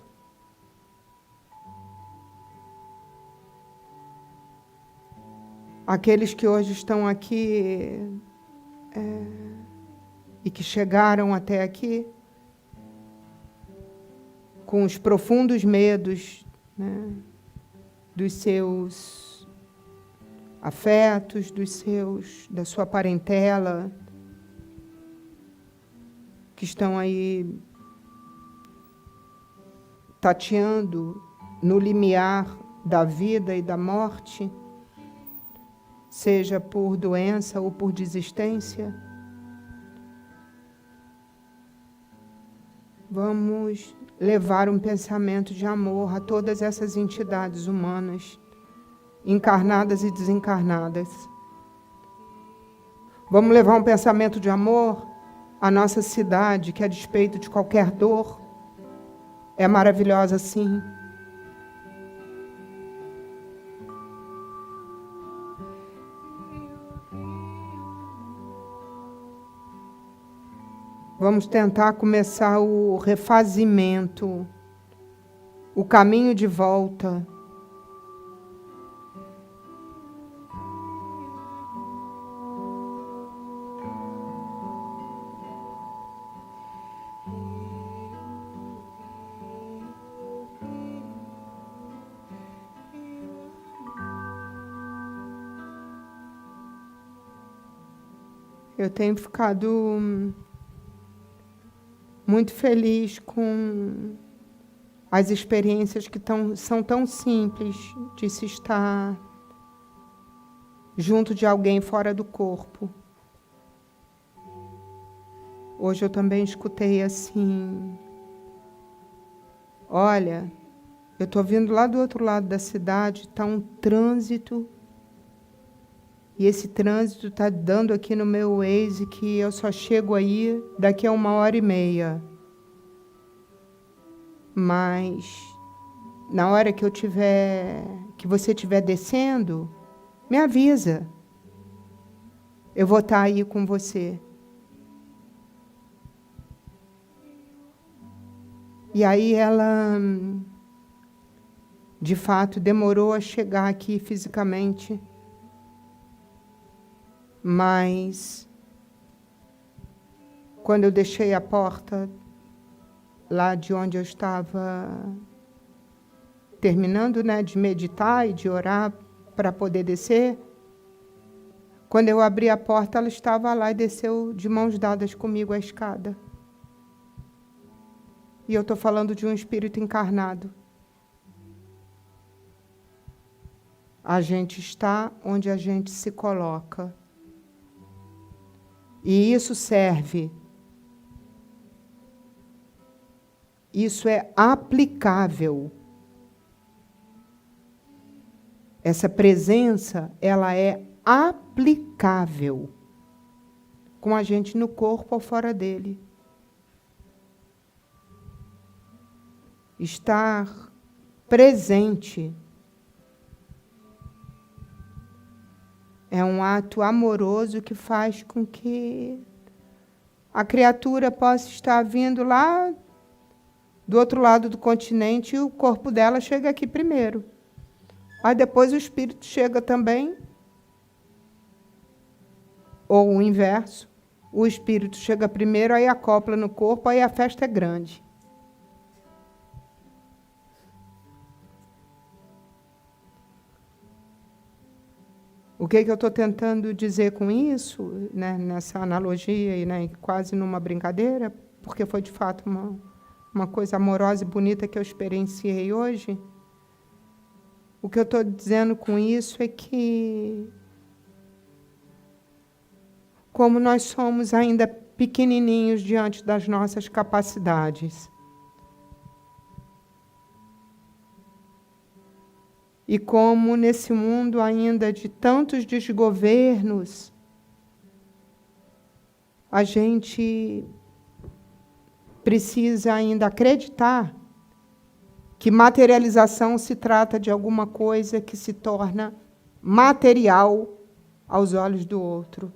[SPEAKER 1] Aqueles que hoje estão aqui e que chegaram até aqui com os profundos medos, né, dos seus afetos, da sua parentela, que estão aí tateando no limiar da vida e da morte, seja por doença ou por desistência. Vamos levar um pensamento de amor a todas essas entidades humanas, encarnadas e desencarnadas. Vamos levar um pensamento de amor à nossa cidade, que a despeito de qualquer dor, é maravilhosa sim. Vamos tentar começar o refazimento, o caminho de volta. Eu tenho ficado muito feliz com as experiências que são tão simples de se estar junto de alguém fora do corpo. Hoje eu também escutei assim: olha, eu estou vindo lá do outro lado da cidade, está um trânsito, e esse trânsito está dando aqui no meu Waze que eu só chego aí daqui a 1h30. Mas na hora que você estiver descendo, me avisa. Eu vou estar aí com você. E aí ela, de fato, demorou a chegar aqui fisicamente. Mas, quando eu deixei a porta lá de onde eu estava terminando, né, de meditar e de orar para poder descer, quando eu abri a porta, ela estava lá e desceu de mãos dadas comigo a escada. E eu estou falando de um espírito encarnado. A gente está onde a gente se coloca. E isso serve. Isso é aplicável. Essa presença, ela é aplicável com a gente no corpo ou fora dele. Estar presente é um ato amoroso que faz com que a criatura possa estar vindo lá do outro lado do continente e o corpo dela chega aqui primeiro. Aí depois o espírito chega também, ou o inverso, o espírito chega primeiro, aí acopla no corpo, aí a festa é grande. O que eu estou tentando dizer com isso, né, nessa analogia, e né, quase numa brincadeira, porque foi de fato uma coisa amorosa e bonita que eu experienciei hoje, o que eu estou dizendo com isso é que, como nós somos ainda pequenininhos diante das nossas capacidades, e como nesse mundo ainda de tantos desgovernos, a gente precisa ainda acreditar que materialização se trata de alguma coisa que se torna material aos olhos do outro.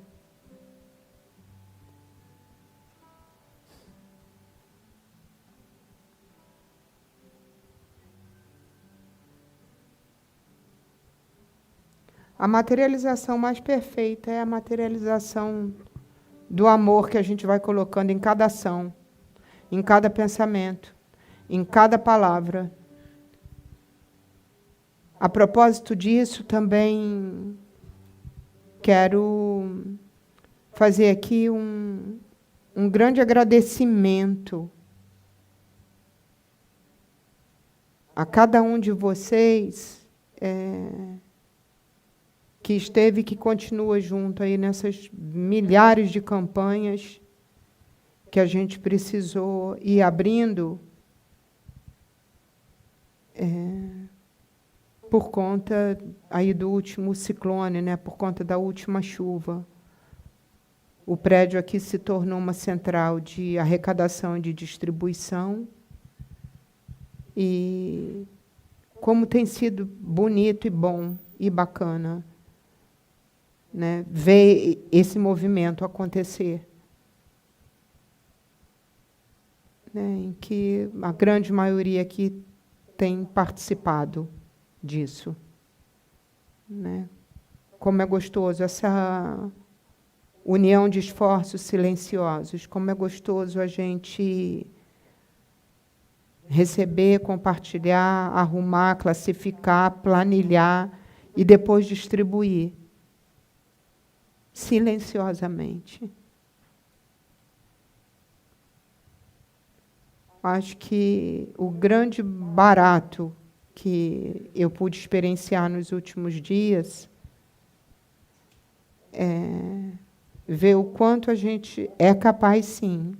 [SPEAKER 1] A materialização mais perfeita é a materialização do amor que a gente vai colocando em cada ação, em cada pensamento, em cada palavra. A propósito disso, também quero fazer aqui um grande agradecimento a cada um de vocês que esteve e que continua junto aí nessas milhares de campanhas que a gente precisou ir abrindo por conta aí do último ciclone, né, por conta da última chuva. O prédio aqui se tornou uma central de arrecadação e de distribuição. E como tem sido bonito e bom e bacana, né, ver esse movimento acontecer, né, em que a grande maioria aqui tem participado disso, né? Como é gostoso essa união de esforços silenciosos, como é gostoso a gente receber, compartilhar, arrumar, classificar, planilhar e depois distribuir silenciosamente. Acho que o grande barato que eu pude experienciar nos últimos dias é ver o quanto a gente é capaz, sim,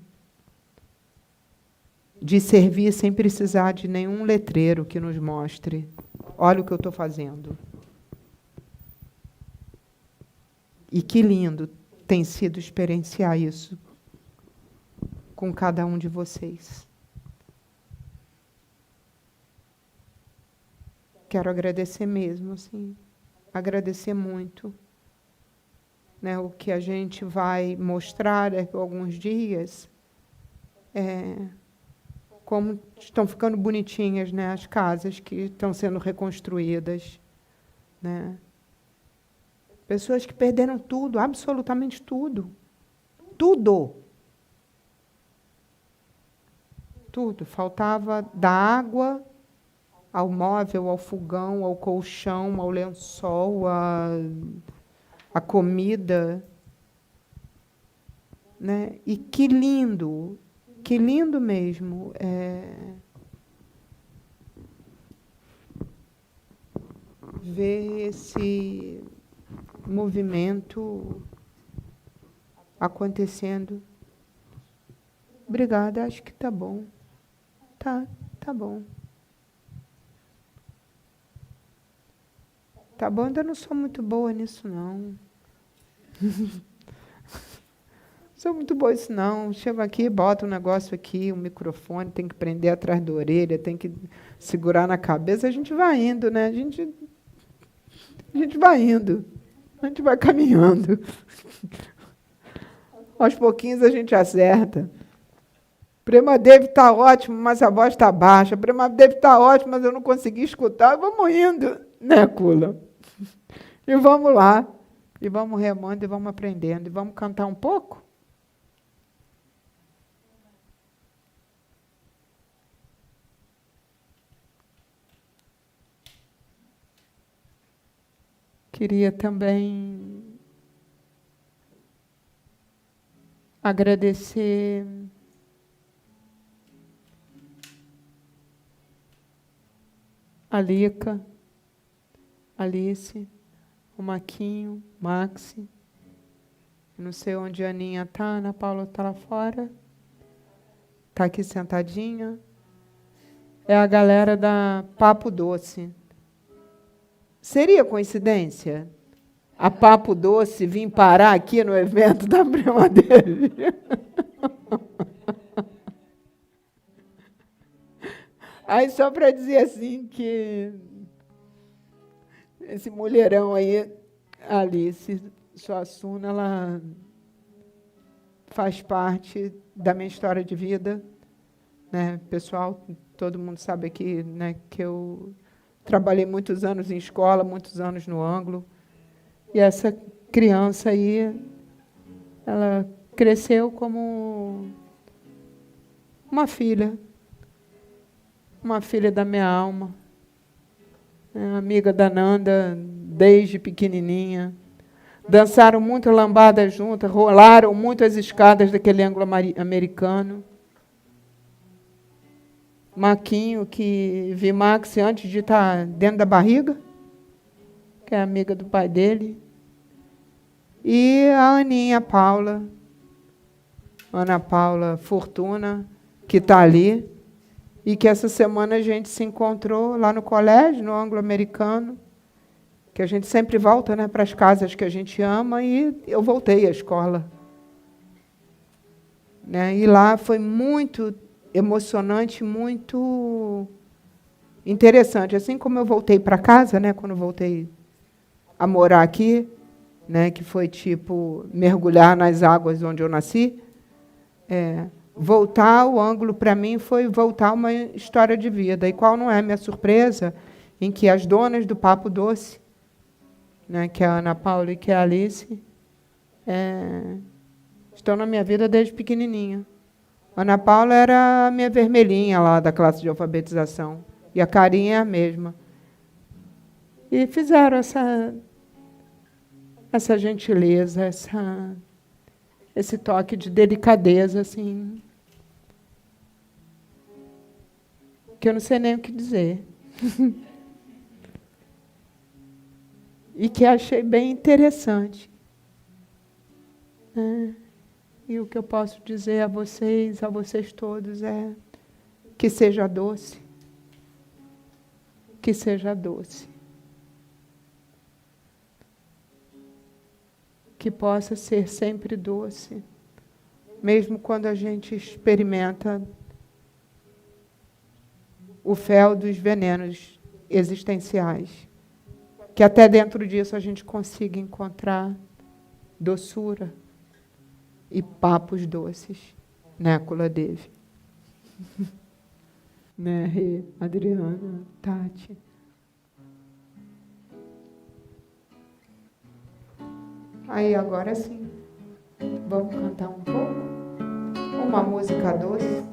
[SPEAKER 1] de servir sem precisar de nenhum letreiro que nos mostre: olha o que eu estou fazendo. E que lindo tem sido experienciar isso com cada um de vocês. Quero agradecer mesmo, assim, agradecer muito. Né, o que a gente vai mostrar daqui a alguns dias como estão ficando bonitinhas, né, as casas que estão sendo reconstruídas, né? Pessoas que perderam tudo, absolutamente tudo. Tudo. Tudo. Faltava da água ao móvel, ao fogão, ao colchão, ao lençol, a comida, né? E que lindo mesmo. Ver esse movimento acontecendo. Obrigada, acho que tá bom. Tá bom. Tá bom, ainda não sou muito boa nisso, não. Sou muito boa nisso, não. Chego aqui, boto um negócio aqui, um microfone, tem que prender atrás da orelha, tem que segurar na cabeça. A gente vai indo, né? A gente vai indo. A gente vai caminhando. Aos pouquinhos a gente acerta. Prema Devi está ótimo, mas a voz está baixa. Prema Devi está ótimo, mas eu não consegui escutar. Vamos indo, né, Kula? E vamos lá. E vamos remando, e vamos aprendendo. E vamos cantar um pouco? Queria também agradecer a Lica, Alice, o Maquinho, Maxi. Não sei onde a Aninha está, a Ana Paula está lá fora. Está aqui sentadinha. É a galera da Papo Doce. Seria coincidência a Papo Doce vir parar aqui no evento da prima dele? Aí, só para dizer assim que esse mulherão aí, Alice Suassuna, ela faz parte da minha história de vida, né? Pessoal, todo mundo sabe aqui, né, que eu trabalhei muitos anos em escola, muitos anos no Ângulo, e essa criança aí, ela cresceu como uma filha da minha alma, amiga da Nanda desde pequenininha. Dançaram muito lambada juntas, rolaram muito as escadas daquele ângulo americano. Maquinho, que vi Max antes de estar dentro da barriga, que é amiga do pai dele. E a Aninha Paula, Ana Paula Fortuna, que está ali, e que essa semana a gente se encontrou lá no colégio, no ângulo americano, que a gente sempre volta, né, para as casas que a gente ama, e eu voltei à escola. Né, e lá foi muito emocionante, muito interessante. Assim como eu voltei para casa, né, quando eu voltei a morar aqui, né, que foi tipo mergulhar nas águas onde eu nasci, voltar ao ângulo para mim foi voltar uma história de vida. E qual não é a minha surpresa em que as donas do Papo Doce, né, que é a Ana Paula e que é a Alice, estão na minha vida desde pequenininha. A Ana Paula era a minha vermelhinha lá da classe de alfabetização. E a Carinha é a mesma. E fizeram essa gentileza, esse toque de delicadeza, assim, que eu não sei nem o que dizer. E que achei bem interessante. E o que eu posso dizer a vocês todos, é que seja doce. Que seja doce. Que possa ser sempre doce, mesmo quando a gente experimenta o fel dos venenos existenciais. Que até dentro disso a gente consiga encontrar doçura e papos doces, né, Kuladevi? Né, Rê, Adriana, Tati. Aí, agora sim, vamos cantar um pouco? Uma música doce.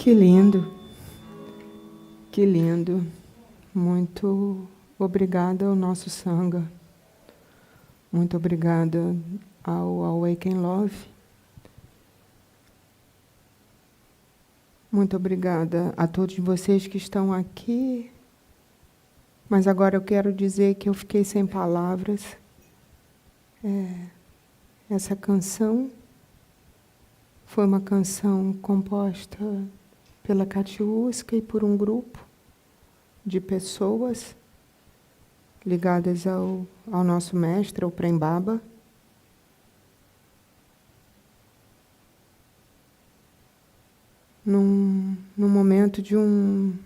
[SPEAKER 1] Que lindo. Que lindo. Muito obrigada ao nosso Sangha. Muito obrigada ao Awaken Love. Muito obrigada a todos vocês que estão aqui. Mas agora eu quero dizer que eu fiquei sem palavras. Essa canção foi uma canção composta pela Katiuska e por um grupo de pessoas ligadas ao nosso mestre, ao Prem Baba. Num momento de um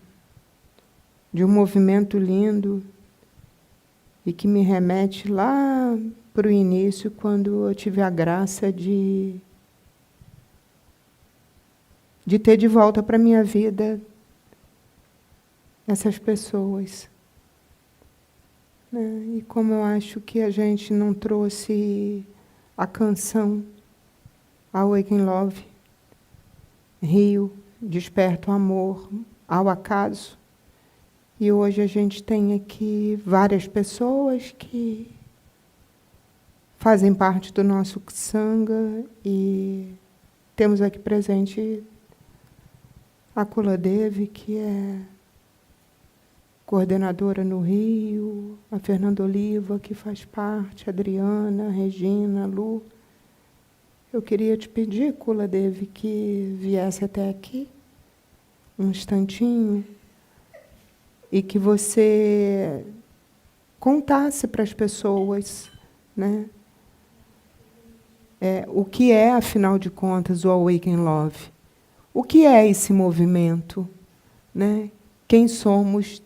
[SPEAKER 1] movimento lindo e que me remete lá para o início, quando eu tive a graça de ter de volta para a minha vida essas pessoas. Né? E como eu acho que a gente não trouxe a canção Awaken Love, Rio, Desperta o Amor, ao acaso, e hoje a gente tem aqui várias pessoas que fazem parte do nosso Sangha, e temos aqui presente a Kuladevi, que é coordenadora no Rio, a Fernanda Oliva, que faz parte, a Adriana, a Regina, a Lu. Eu queria te pedir, Kuladevi, que viesse até aqui, um instantinho, e que você contasse para as pessoas, né, o que é, afinal de contas, o Awaken Love. O que é esse movimento? Né? Quem somos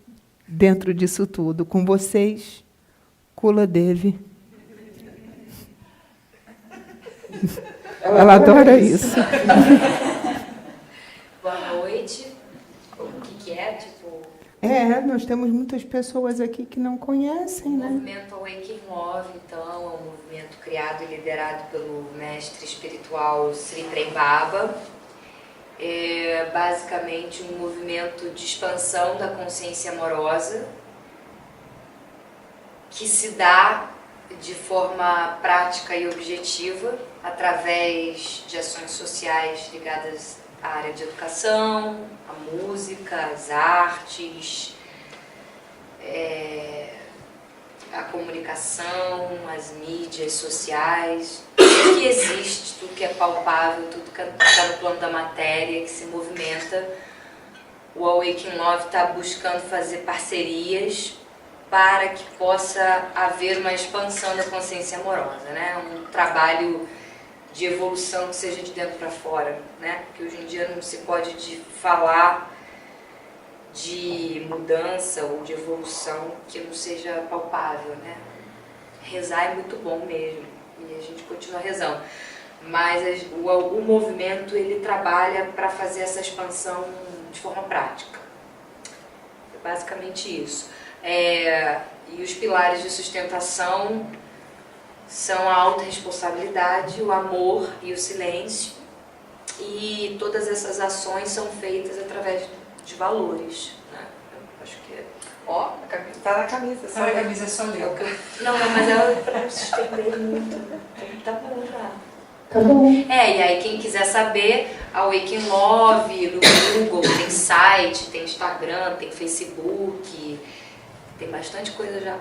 [SPEAKER 1] dentro disso tudo? Com vocês, Kuladevi. Ela adora isso.
[SPEAKER 2] Boa noite. O que é? Tipo...
[SPEAKER 1] nós temos muitas pessoas aqui que não conhecem,
[SPEAKER 2] O
[SPEAKER 1] né?
[SPEAKER 2] movimento Awaken Love, então, é um movimento criado e liderado pelo mestre espiritual Sri Prem Baba. É basicamente um movimento de expansão da consciência amorosa que se dá de forma prática e objetiva através de ações sociais ligadas à área de educação, à música, às artes, à comunicação, às mídias sociais, tudo que existe, tudo que é palpável, tudo que está no plano da matéria, que se movimenta. O Awaken Love está buscando fazer parcerias para que possa haver uma expansão da consciência amorosa, né? Um trabalho de evolução que seja de dentro para fora, né? Porque hoje em dia não se pode falar de mudança ou de evolução que não seja palpável, né? Rezar é muito bom mesmo e a gente continua rezando, mas o movimento ele trabalha para fazer essa expansão de forma prática. É basicamente isso. E os pilares de sustentação são a autorresponsabilidade, o amor e o silêncio, e todas essas ações são feitas através de valores, né? Eu acho que
[SPEAKER 3] Ó, tá na camisa.
[SPEAKER 4] Tá na camisa, é só ler.
[SPEAKER 2] não, mas é para não se estender muito. Tá bom já.
[SPEAKER 1] Tá bom.
[SPEAKER 2] E aí quem quiser saber, Awaken Love, no Google, tem site, tem Instagram, tem Facebook, tem bastante coisa já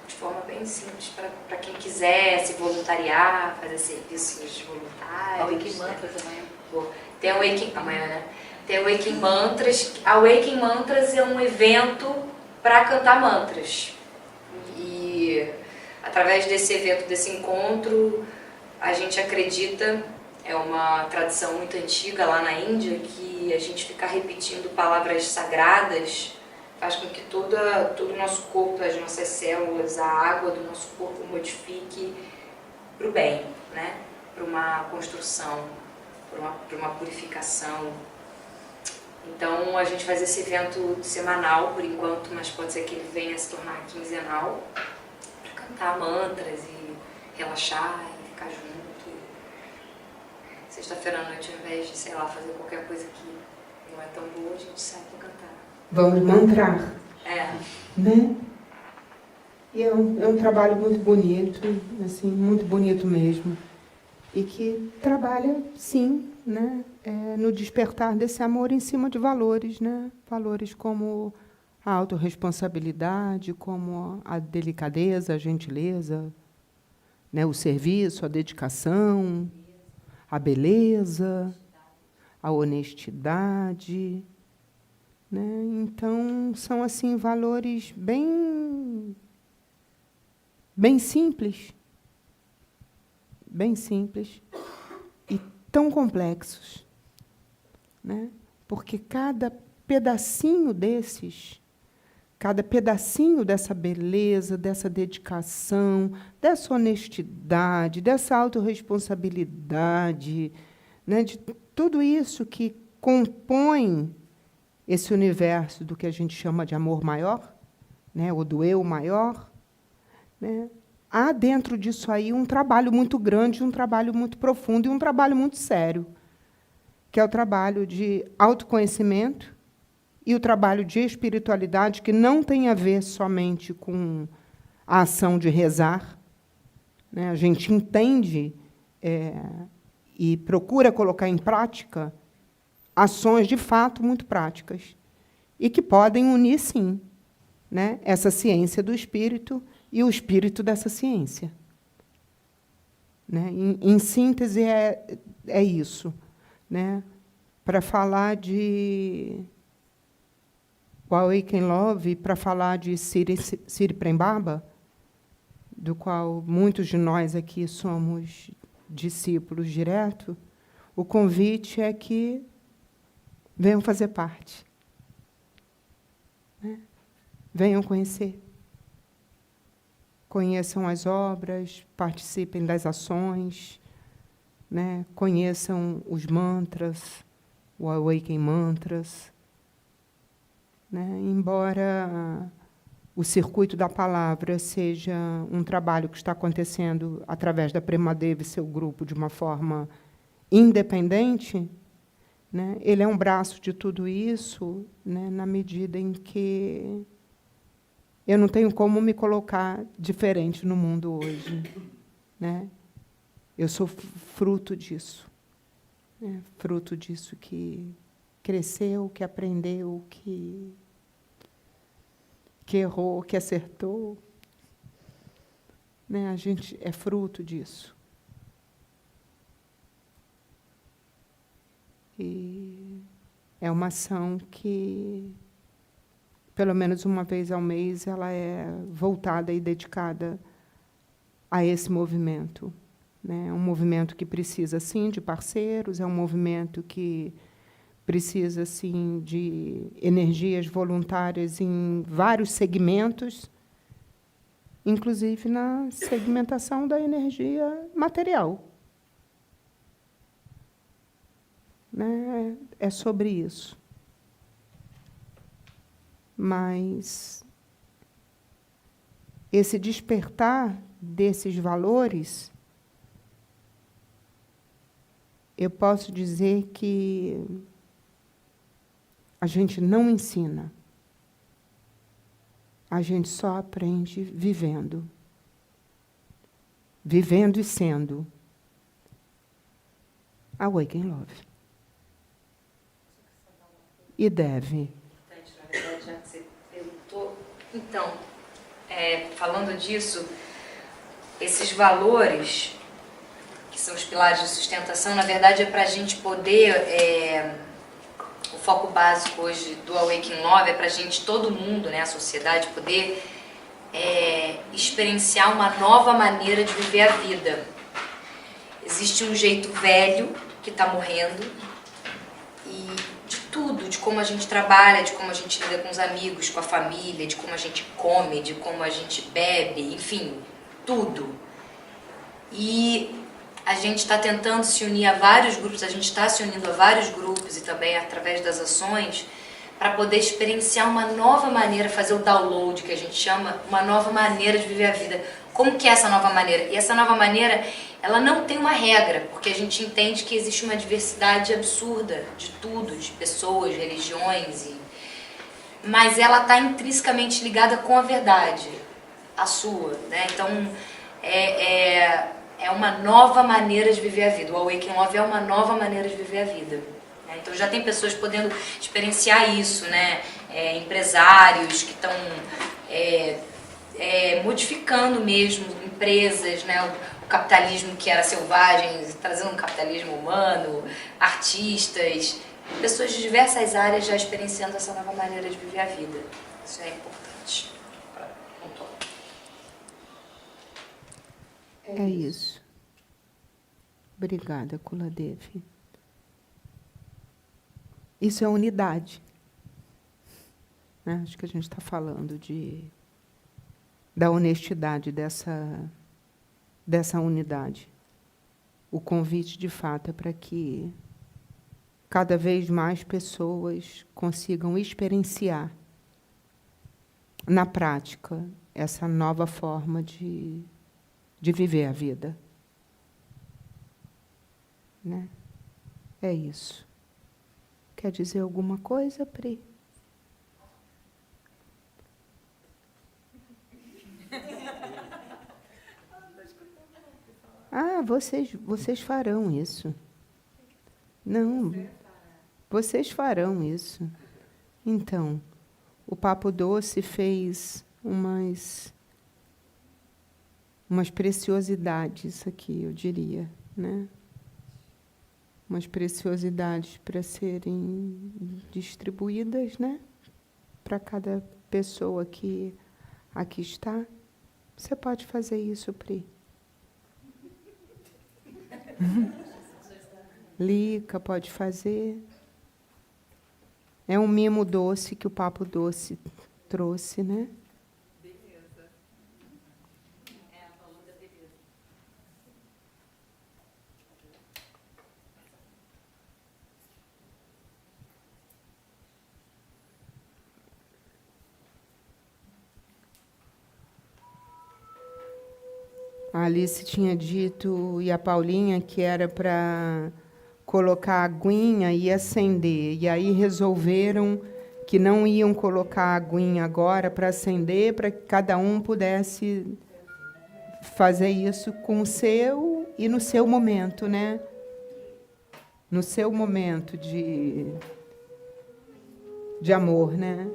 [SPEAKER 2] de forma bem simples, para quem quiser se voluntariar, fazer serviços voluntários.
[SPEAKER 3] Awaken Mantras amanhã.
[SPEAKER 2] Tem Awaken amanhã, né? Tem Awaken Mantras. Awaken Mantras é um evento para cantar mantras. E através desse evento, desse encontro, a gente acredita, é uma tradição muito antiga lá na Índia, que a gente ficar repetindo palavras sagradas faz com que todo o nosso corpo, as nossas células, a água do nosso corpo modifique para o bem, né? Para uma construção, para uma purificação. Então a gente faz esse evento semanal por enquanto, mas pode ser que ele venha a se tornar quinzenal, para cantar mantras e relaxar e ficar junto. Sexta-feira à noite, ao invés de, sei lá, fazer qualquer coisa que não é tão boa, a gente sai para cantar.
[SPEAKER 1] Vamos mantrar,
[SPEAKER 2] É.
[SPEAKER 1] né? E é um trabalho muito bonito, assim, muito bonito mesmo. E que trabalha, sim, né, no despertar desse amor em cima de valores, né? Valores como a autorresponsabilidade, como a delicadeza, a gentileza, né, o serviço, a dedicação, a beleza, a honestidade, né? Então, são assim valores bem simples, e tão complexos, né? Porque cada pedacinho dessa beleza, dessa dedicação, dessa honestidade, dessa autorresponsabilidade, né? De tudo isso que compõe esse universo do que a gente chama de amor maior, né? Ou do eu maior, né? Há dentro disso aí um trabalho muito grande, um trabalho muito profundo e um trabalho muito sério, que é o trabalho de autoconhecimento e o trabalho de espiritualidade, que não tem a ver somente com a ação de rezar, né? A gente entende e procura colocar em prática ações, de fato, muito práticas, e que podem unir, sim, né, essa ciência do espírito e o espírito dessa ciência. Né? Em síntese, é isso. Né? Para falar de Awaken Love, para falar de Siri Prembaba, do qual muitos de nós aqui somos discípulos direto, o convite é que venham fazer parte. Né? Venham conhecer. Conheçam as obras, participem das ações, né? Conheçam os mantras, o Awaken Mantras. Né? Embora o circuito da palavra seja um trabalho que está acontecendo através da Premadeva e seu grupo de uma forma independente, né? Ele é um braço de tudo isso, né? Na medida em que eu não tenho como me colocar diferente no mundo hoje. Né? Eu sou fruto disso. Né? Fruto disso que cresceu, que aprendeu, que errou, que acertou. Né? A gente é fruto disso. E é uma ação que, pelo menos uma vez ao mês, ela é voltada e dedicada a esse movimento. Né? É um movimento que precisa, sim, de parceiros, é um movimento que precisa, sim, de energias voluntárias em vários segmentos, inclusive na segmentação da energia material. Né? É sobre isso. Mas esse despertar desses valores, eu posso dizer que a gente não ensina. A gente só aprende vivendo. Vivendo e sendo. Awaken Love. E deve.
[SPEAKER 2] Na verdade, já que você perguntou. Então, falando disso, esses valores, que são os pilares de sustentação, na verdade, é para a gente poder... o foco básico hoje do Awaken Love é para a gente, todo mundo, né, a sociedade, poder experienciar uma nova maneira de viver a vida. Existe um jeito velho que está morrendo, e de tudo, de como a gente trabalha, de como a gente lida com os amigos, com a família, de como a gente come, de como a gente bebe, enfim, tudo. E a gente está tentando se unir a vários grupos, a gente está se unindo a vários grupos e também através das ações, para poder experienciar uma nova maneira, fazer o download, que a gente chama, uma nova maneira de viver a vida. Como que é essa nova maneira? E essa nova maneira, ela não tem uma regra, porque a gente entende que existe uma diversidade absurda de tudo, de pessoas, religiões, mas ela está intrinsecamente ligada com a verdade, a sua, né? Então, é uma nova maneira de viver a vida. O Awaken Love é uma nova maneira de viver a vida. Né? Então já tem pessoas podendo experienciar isso, né? Empresários que estão modificando mesmo empresas, né? O capitalismo que era selvagem, trazendo um capitalismo humano, artistas, pessoas de diversas áreas já experienciando essa nova maneira de viver a vida. Isso é importante.
[SPEAKER 1] É isso. Obrigada, Kuladevi. Isso é unidade. Né? Acho que a gente está falando da honestidade dessa unidade. O convite, de fato, é para que cada vez mais pessoas consigam experienciar, na prática, essa nova forma de viver a vida. Né? É isso. Quer dizer alguma coisa, Pri? Ah, vocês farão isso. Não, vocês farão isso. Então, o Papo Doce fez umas preciosidades aqui, eu diria, né? Umas preciosidades para serem distribuídas, né? Para cada pessoa que aqui está. Você pode fazer isso, Pri? Lica pode fazer. É um mimo doce que o Papo Doce trouxe, né?
[SPEAKER 3] Beleza. A falou da beleza.
[SPEAKER 1] A Alice tinha dito, e a Paulinha, que era para colocar a aguinha e acender. E aí resolveram que não iam colocar a aguinha agora para acender, para que cada um pudesse fazer isso com o seu e no seu momento, né? No seu momento de amor, né?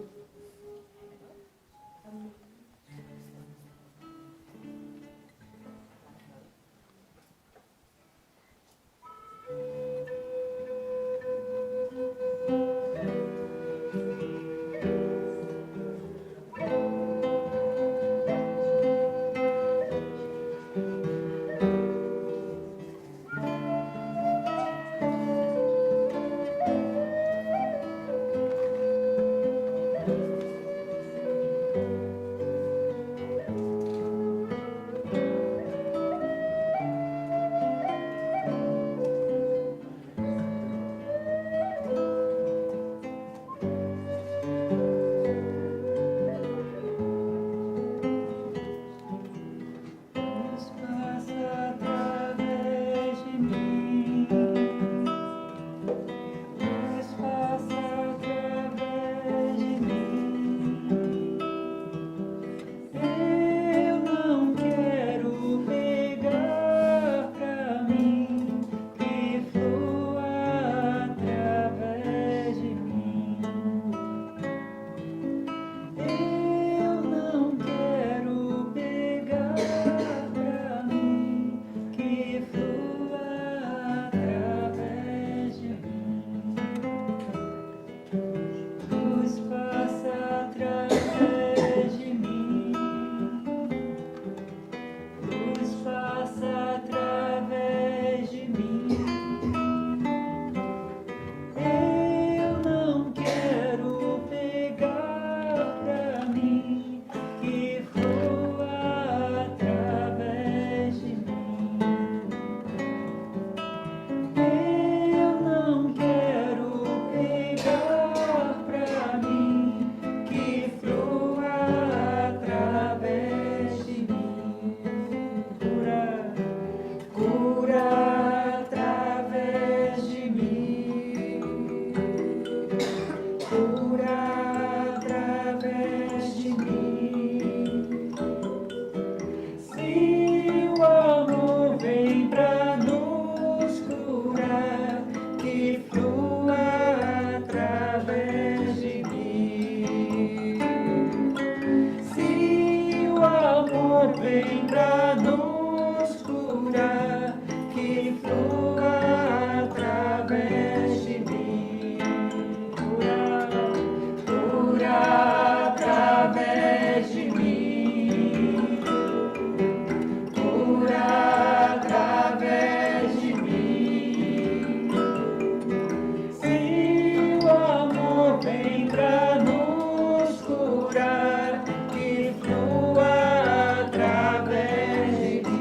[SPEAKER 4] flua através de mim. Cura através de mim. Cura através de mim. Se o amor vem pra nos curar, que flua através de mim.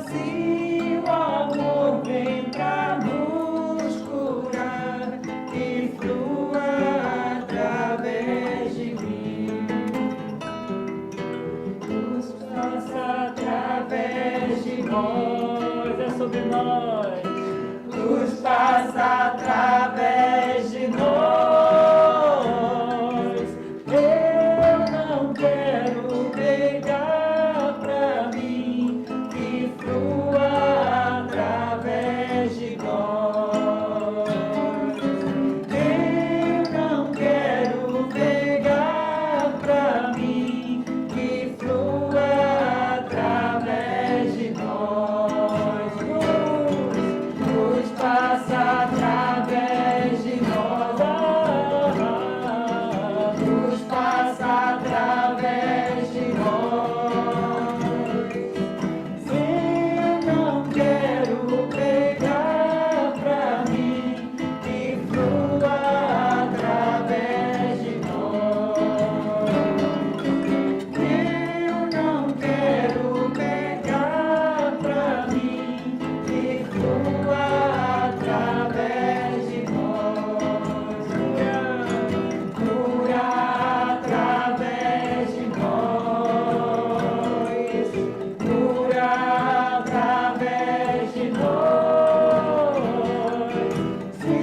[SPEAKER 4] Se o amor vem pra nos curar, que flua através de mim. Luz passa através de nós, é sobre nós. Luz passa através de nós. Eu não quero pegar pra mim, que flua através de nós. Eu não quero pegar pra mim, que flua através de nós. Luz passa através de nós. Luz passa através de nós. Eu não quero pegar pra mim, que flua através de nós. Eu não quero pegar pra mim, que flua através de nós. Cura através de nós. Cura através de nós. Se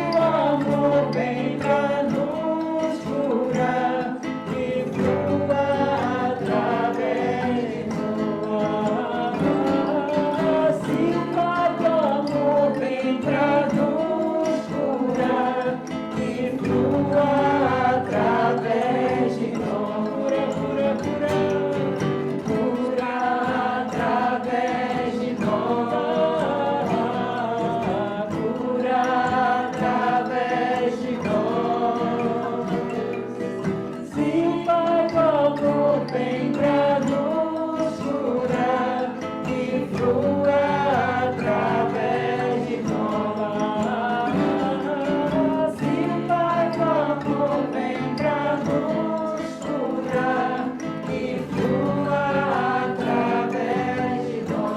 [SPEAKER 4] o amor vem pra nos curar, que flua através de nós. Se o amor vem pra nos curar, que flua através de nós. Cura, cura, cura. Cura através de nós. Cura através de nós. Se o Pai do amor vem pra nos curar, que flua através de nós. Se o Pai do amor vem pra nos curar, que flua através de nós.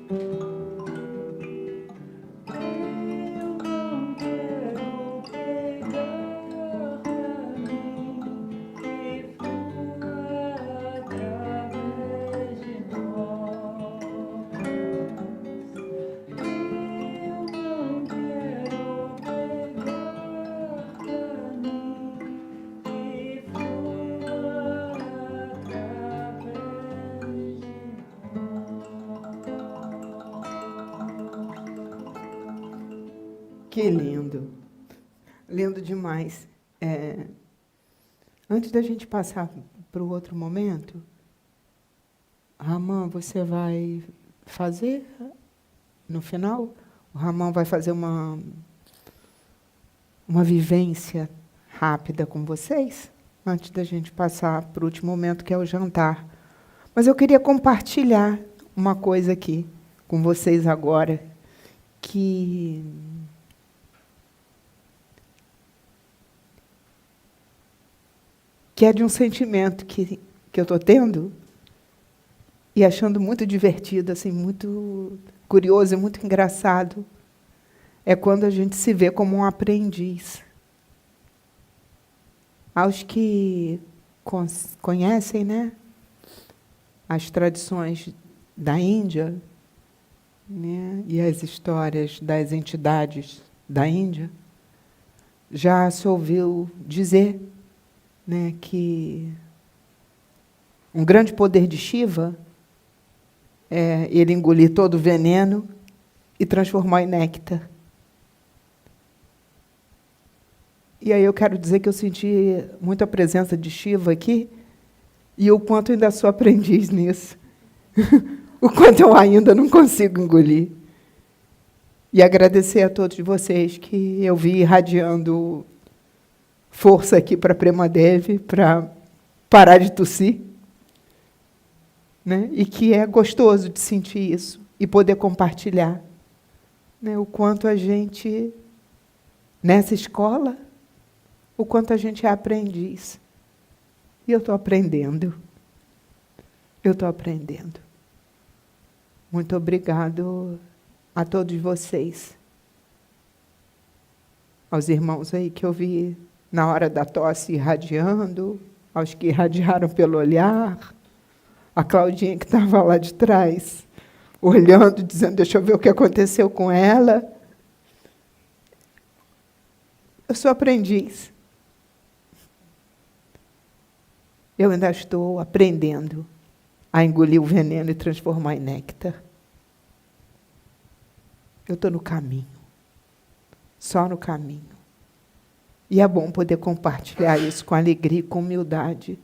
[SPEAKER 4] Eu não quero pegar pra mim, que flua através de nós. Eu não quero pegar pra mim, que flua através de
[SPEAKER 1] Que lindo. Lindo demais. Antes da gente passar para o outro momento, Ramon, você vai fazer no final? O Ramon vai fazer uma vivência rápida com vocês, antes da gente passar para o último momento, que é o jantar. Mas eu queria compartilhar uma coisa aqui com vocês agora, que é de um sentimento que eu estou tendo, e achando muito divertido, assim, muito curioso e muito engraçado, é quando a gente se vê como um aprendiz. Aos que conhecem, né, as tradições da Índia, né, e as histórias das entidades da Índia, já se ouviu dizer, né, que um grande poder de Shiva é ele engolir todo o veneno e transformar em néctar. E aí eu quero dizer que eu senti muito a presença de Shiva aqui, e o quanto eu ainda sou aprendiz nisso. O quanto eu ainda não consigo engolir. E agradecer a todos vocês que eu vi irradiando força aqui para a Premadevi, para parar de tossir. Né? E que é gostoso de sentir isso e poder compartilhar. Né? O quanto a gente, nessa escola, o quanto a gente é aprendiz. E eu estou aprendendo. Eu estou aprendendo. Muito obrigado a todos vocês. Aos irmãos aí que eu vi na hora da tosse irradiando, aos que irradiaram pelo olhar, a Claudinha que estava lá de trás, olhando, dizendo, deixa eu ver o que aconteceu com ela. Eu sou aprendiz. Eu ainda estou aprendendo a engolir o veneno e transformar em néctar. Eu estou no caminho. Só no caminho. E é bom poder compartilhar isso com alegria e com humildade.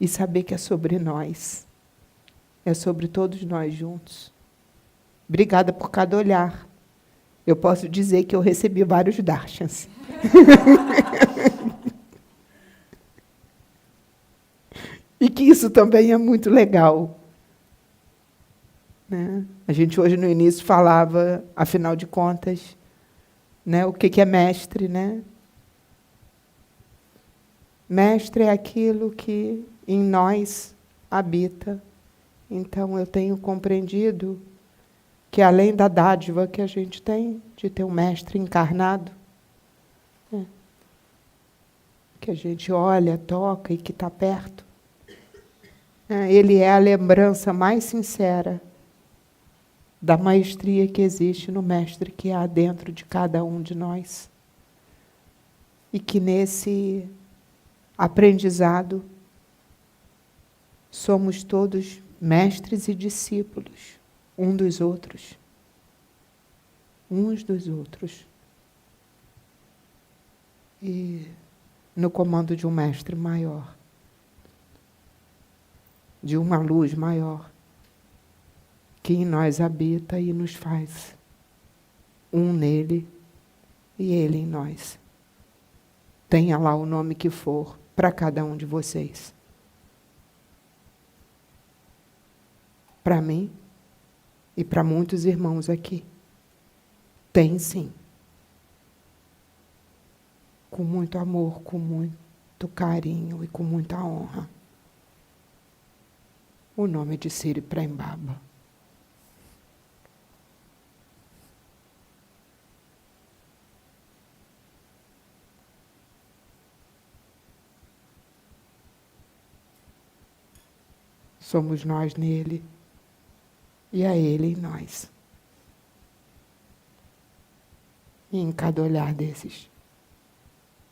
[SPEAKER 1] E saber que é sobre nós. É sobre todos nós juntos. Obrigada por cada olhar. Eu posso dizer que eu recebi vários darshans. E que isso também é muito legal. Né? A gente hoje no início falava, afinal de contas, né, o que é mestre, né? Mestre é aquilo que em nós habita. Então eu tenho compreendido que além da dádiva que a gente tem de ter um mestre encarnado, né, que a gente olha, toca e que está perto, ele é a lembrança mais sincera da maestria que existe no mestre que há dentro de cada um de nós. E que nesse aprendizado somos todos mestres e discípulos, um dos outros. Uns dos outros. E no comando de um mestre maior. De uma luz maior, que em nós habita e nos faz um nele e ele em nós. Tenha lá o nome que for para cada um de vocês. Para mim e para muitos irmãos aqui. Tem sim. Com muito amor, com muito carinho e com muita honra. O nome de Siri Prembaba. Somos nós nele e a ele em nós. E em cada olhar desses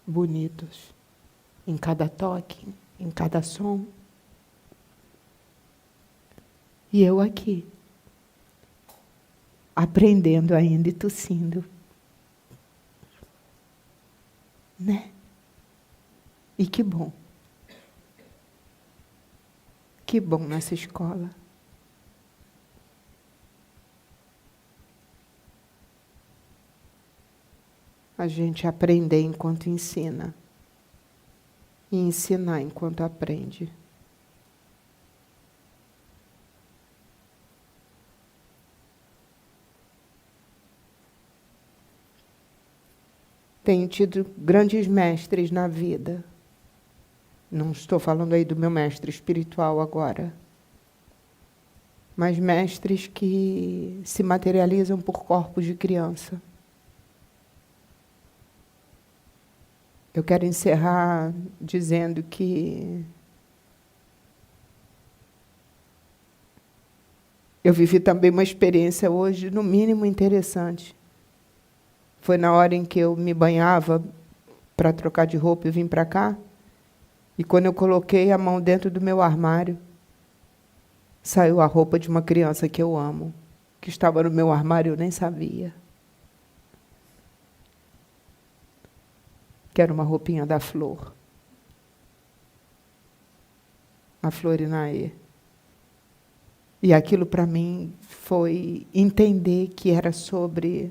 [SPEAKER 1] bonitos, em cada toque, em cada som. E eu aqui, aprendendo ainda e tossindo. Né? E que bom. Que bom nessa escola. A gente aprender enquanto ensina. E ensinar enquanto aprende. Tenho tido grandes mestres na vida. Não estou falando aí do meu mestre espiritual agora. mas mestres que se materializam por corpos de criança. Eu quero encerrar dizendo que eu vivi também uma experiência hoje, no mínimo interessante. Foi na hora em que eu me banhava para trocar de roupa e vim para cá, e quando eu coloquei a mão dentro do meu armário, saiu a roupa de uma criança que eu amo, que estava no meu armário, eu nem sabia. Que era uma roupinha da Flor. A Florinaê. E aquilo para mim foi entender que era sobre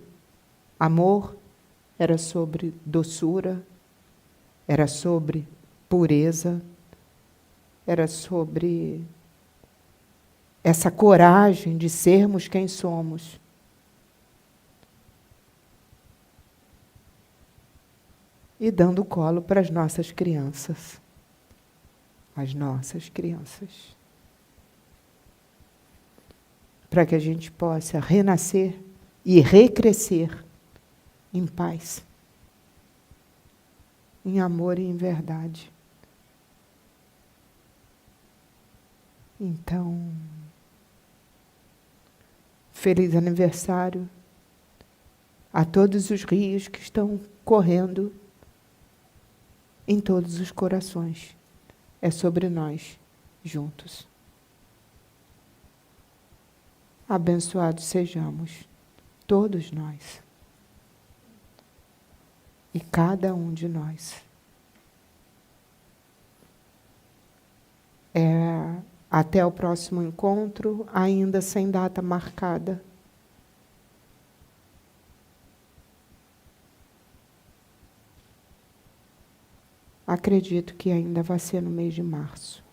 [SPEAKER 1] amor, era sobre doçura, era sobre pureza, era sobre essa coragem de sermos quem somos. E dando colo para as nossas crianças. As nossas crianças. Para que a gente possa renascer e recrescer em paz, em amor e em verdade. Então, feliz aniversário a todos os rios que estão correndo em todos os corações. É sobre nós, juntos. Abençoados sejamos, todos nós. E cada um de nós. Até o próximo encontro, ainda sem data marcada. Acredito que ainda vai ser no mês de março.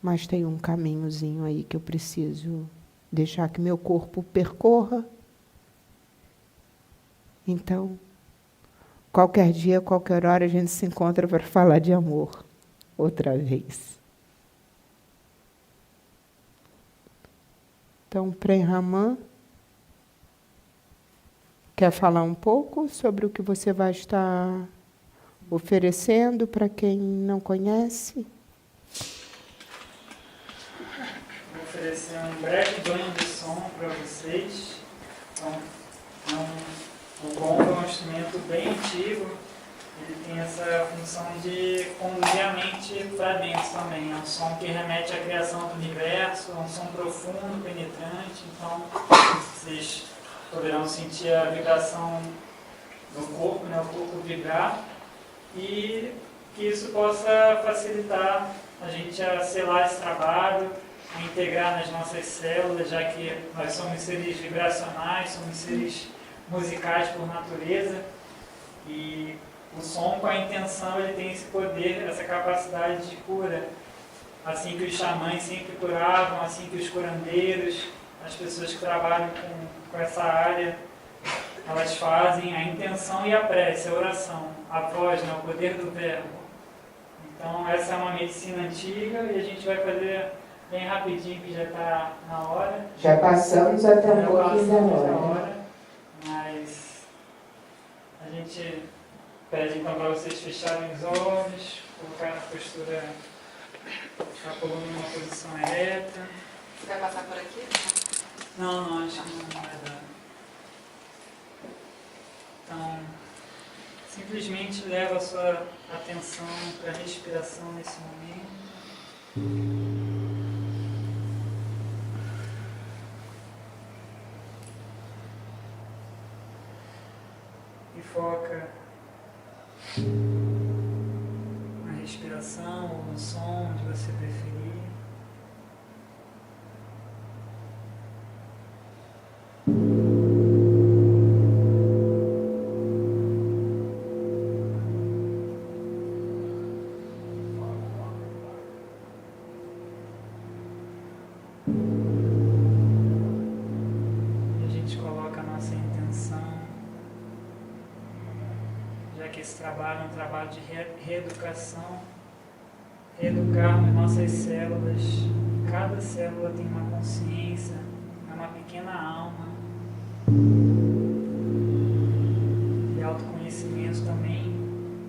[SPEAKER 1] Mas tem um caminhozinho aí que eu preciso deixar que meu corpo percorra. Então, qualquer dia, qualquer hora, a gente se encontra para falar de amor. Outra vez. Então, Prem Raman, quer falar um pouco sobre o que você vai estar oferecendo para quem não conhece?
[SPEAKER 5] Vou oferecer um breve banho de som para vocês. Então, o gongo é um instrumento bem antigo. Ele tem essa função de conduzir a mente para dentro também. É um som que remete à criação do universo, é um som profundo, penetrante. Então, vocês poderão sentir a vibração do corpo, né? O corpo vibrar. E que isso possa facilitar a gente a selar esse trabalho, a integrar nas nossas células, já que nós somos seres vibracionais, somos seres musicais por natureza. E o som, com a intenção, ele tem esse poder, essa capacidade de cura. Assim que os xamãs sempre curavam, assim que os curandeiros, as pessoas que trabalham com essa área, elas fazem a intenção e a prece, a oração, a voz, né, o poder do verbo. Então, essa é uma medicina antiga e a gente vai fazer bem rapidinho, que já está na hora.
[SPEAKER 1] Já passamos até um pouquinho da hora.
[SPEAKER 5] Mas a gente pede então para vocês fecharem os olhos, colocar na postura, a coluna em uma posição ereta.
[SPEAKER 3] Você vai passar por aqui?
[SPEAKER 5] Não, acho que não vai dar. Então, simplesmente leva a sua atenção para a respiração nesse momento. E foca na respiração ou no som, onde você preferir. E a gente coloca a nossa intenção, já que esse trabalho é um trabalho de reeducação, reeducarmos nossas células. Cada célula tem uma consciência, é uma pequena alma. E autoconhecimento também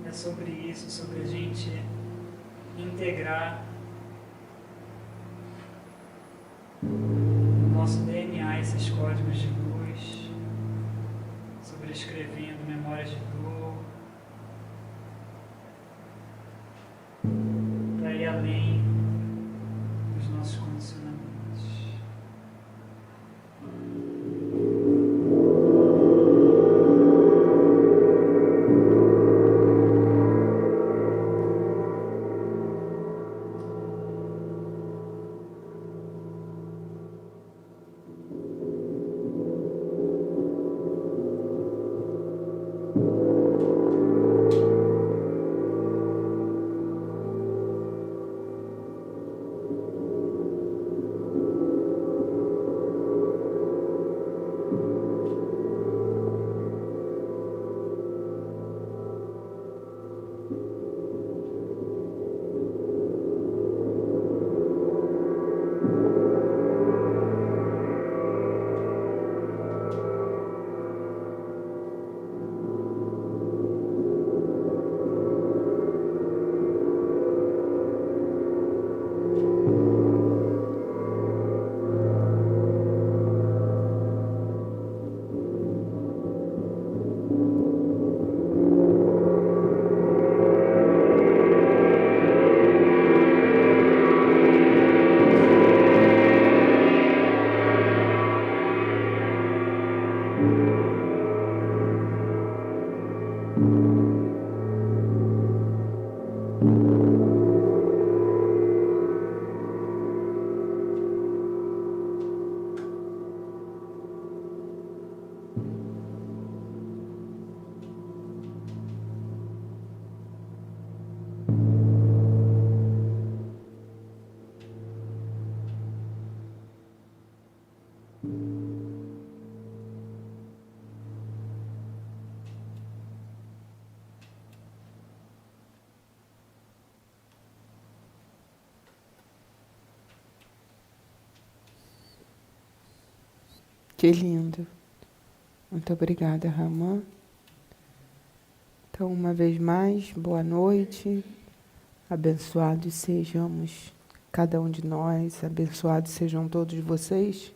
[SPEAKER 5] é sobre isso, sobre a gente integrar no nosso DNA esses códigos de luz, sobrescrevendo memórias de dor, para ir além dos nossos condicionamentos.
[SPEAKER 1] Que lindo. Muito obrigada, Ramã. Então, uma vez mais, boa noite. Abençoados sejamos cada um de nós, abençoados sejam todos vocês.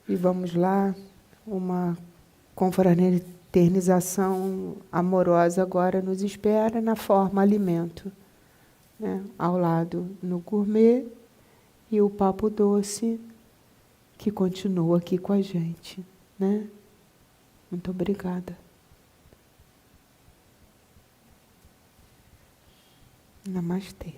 [SPEAKER 1] E vamos lá, uma confraternização amorosa agora nos espera na forma alimento, né? Ao lado no gourmet e o papo doce que continua aqui com a gente, né? Muito obrigada. Namastê.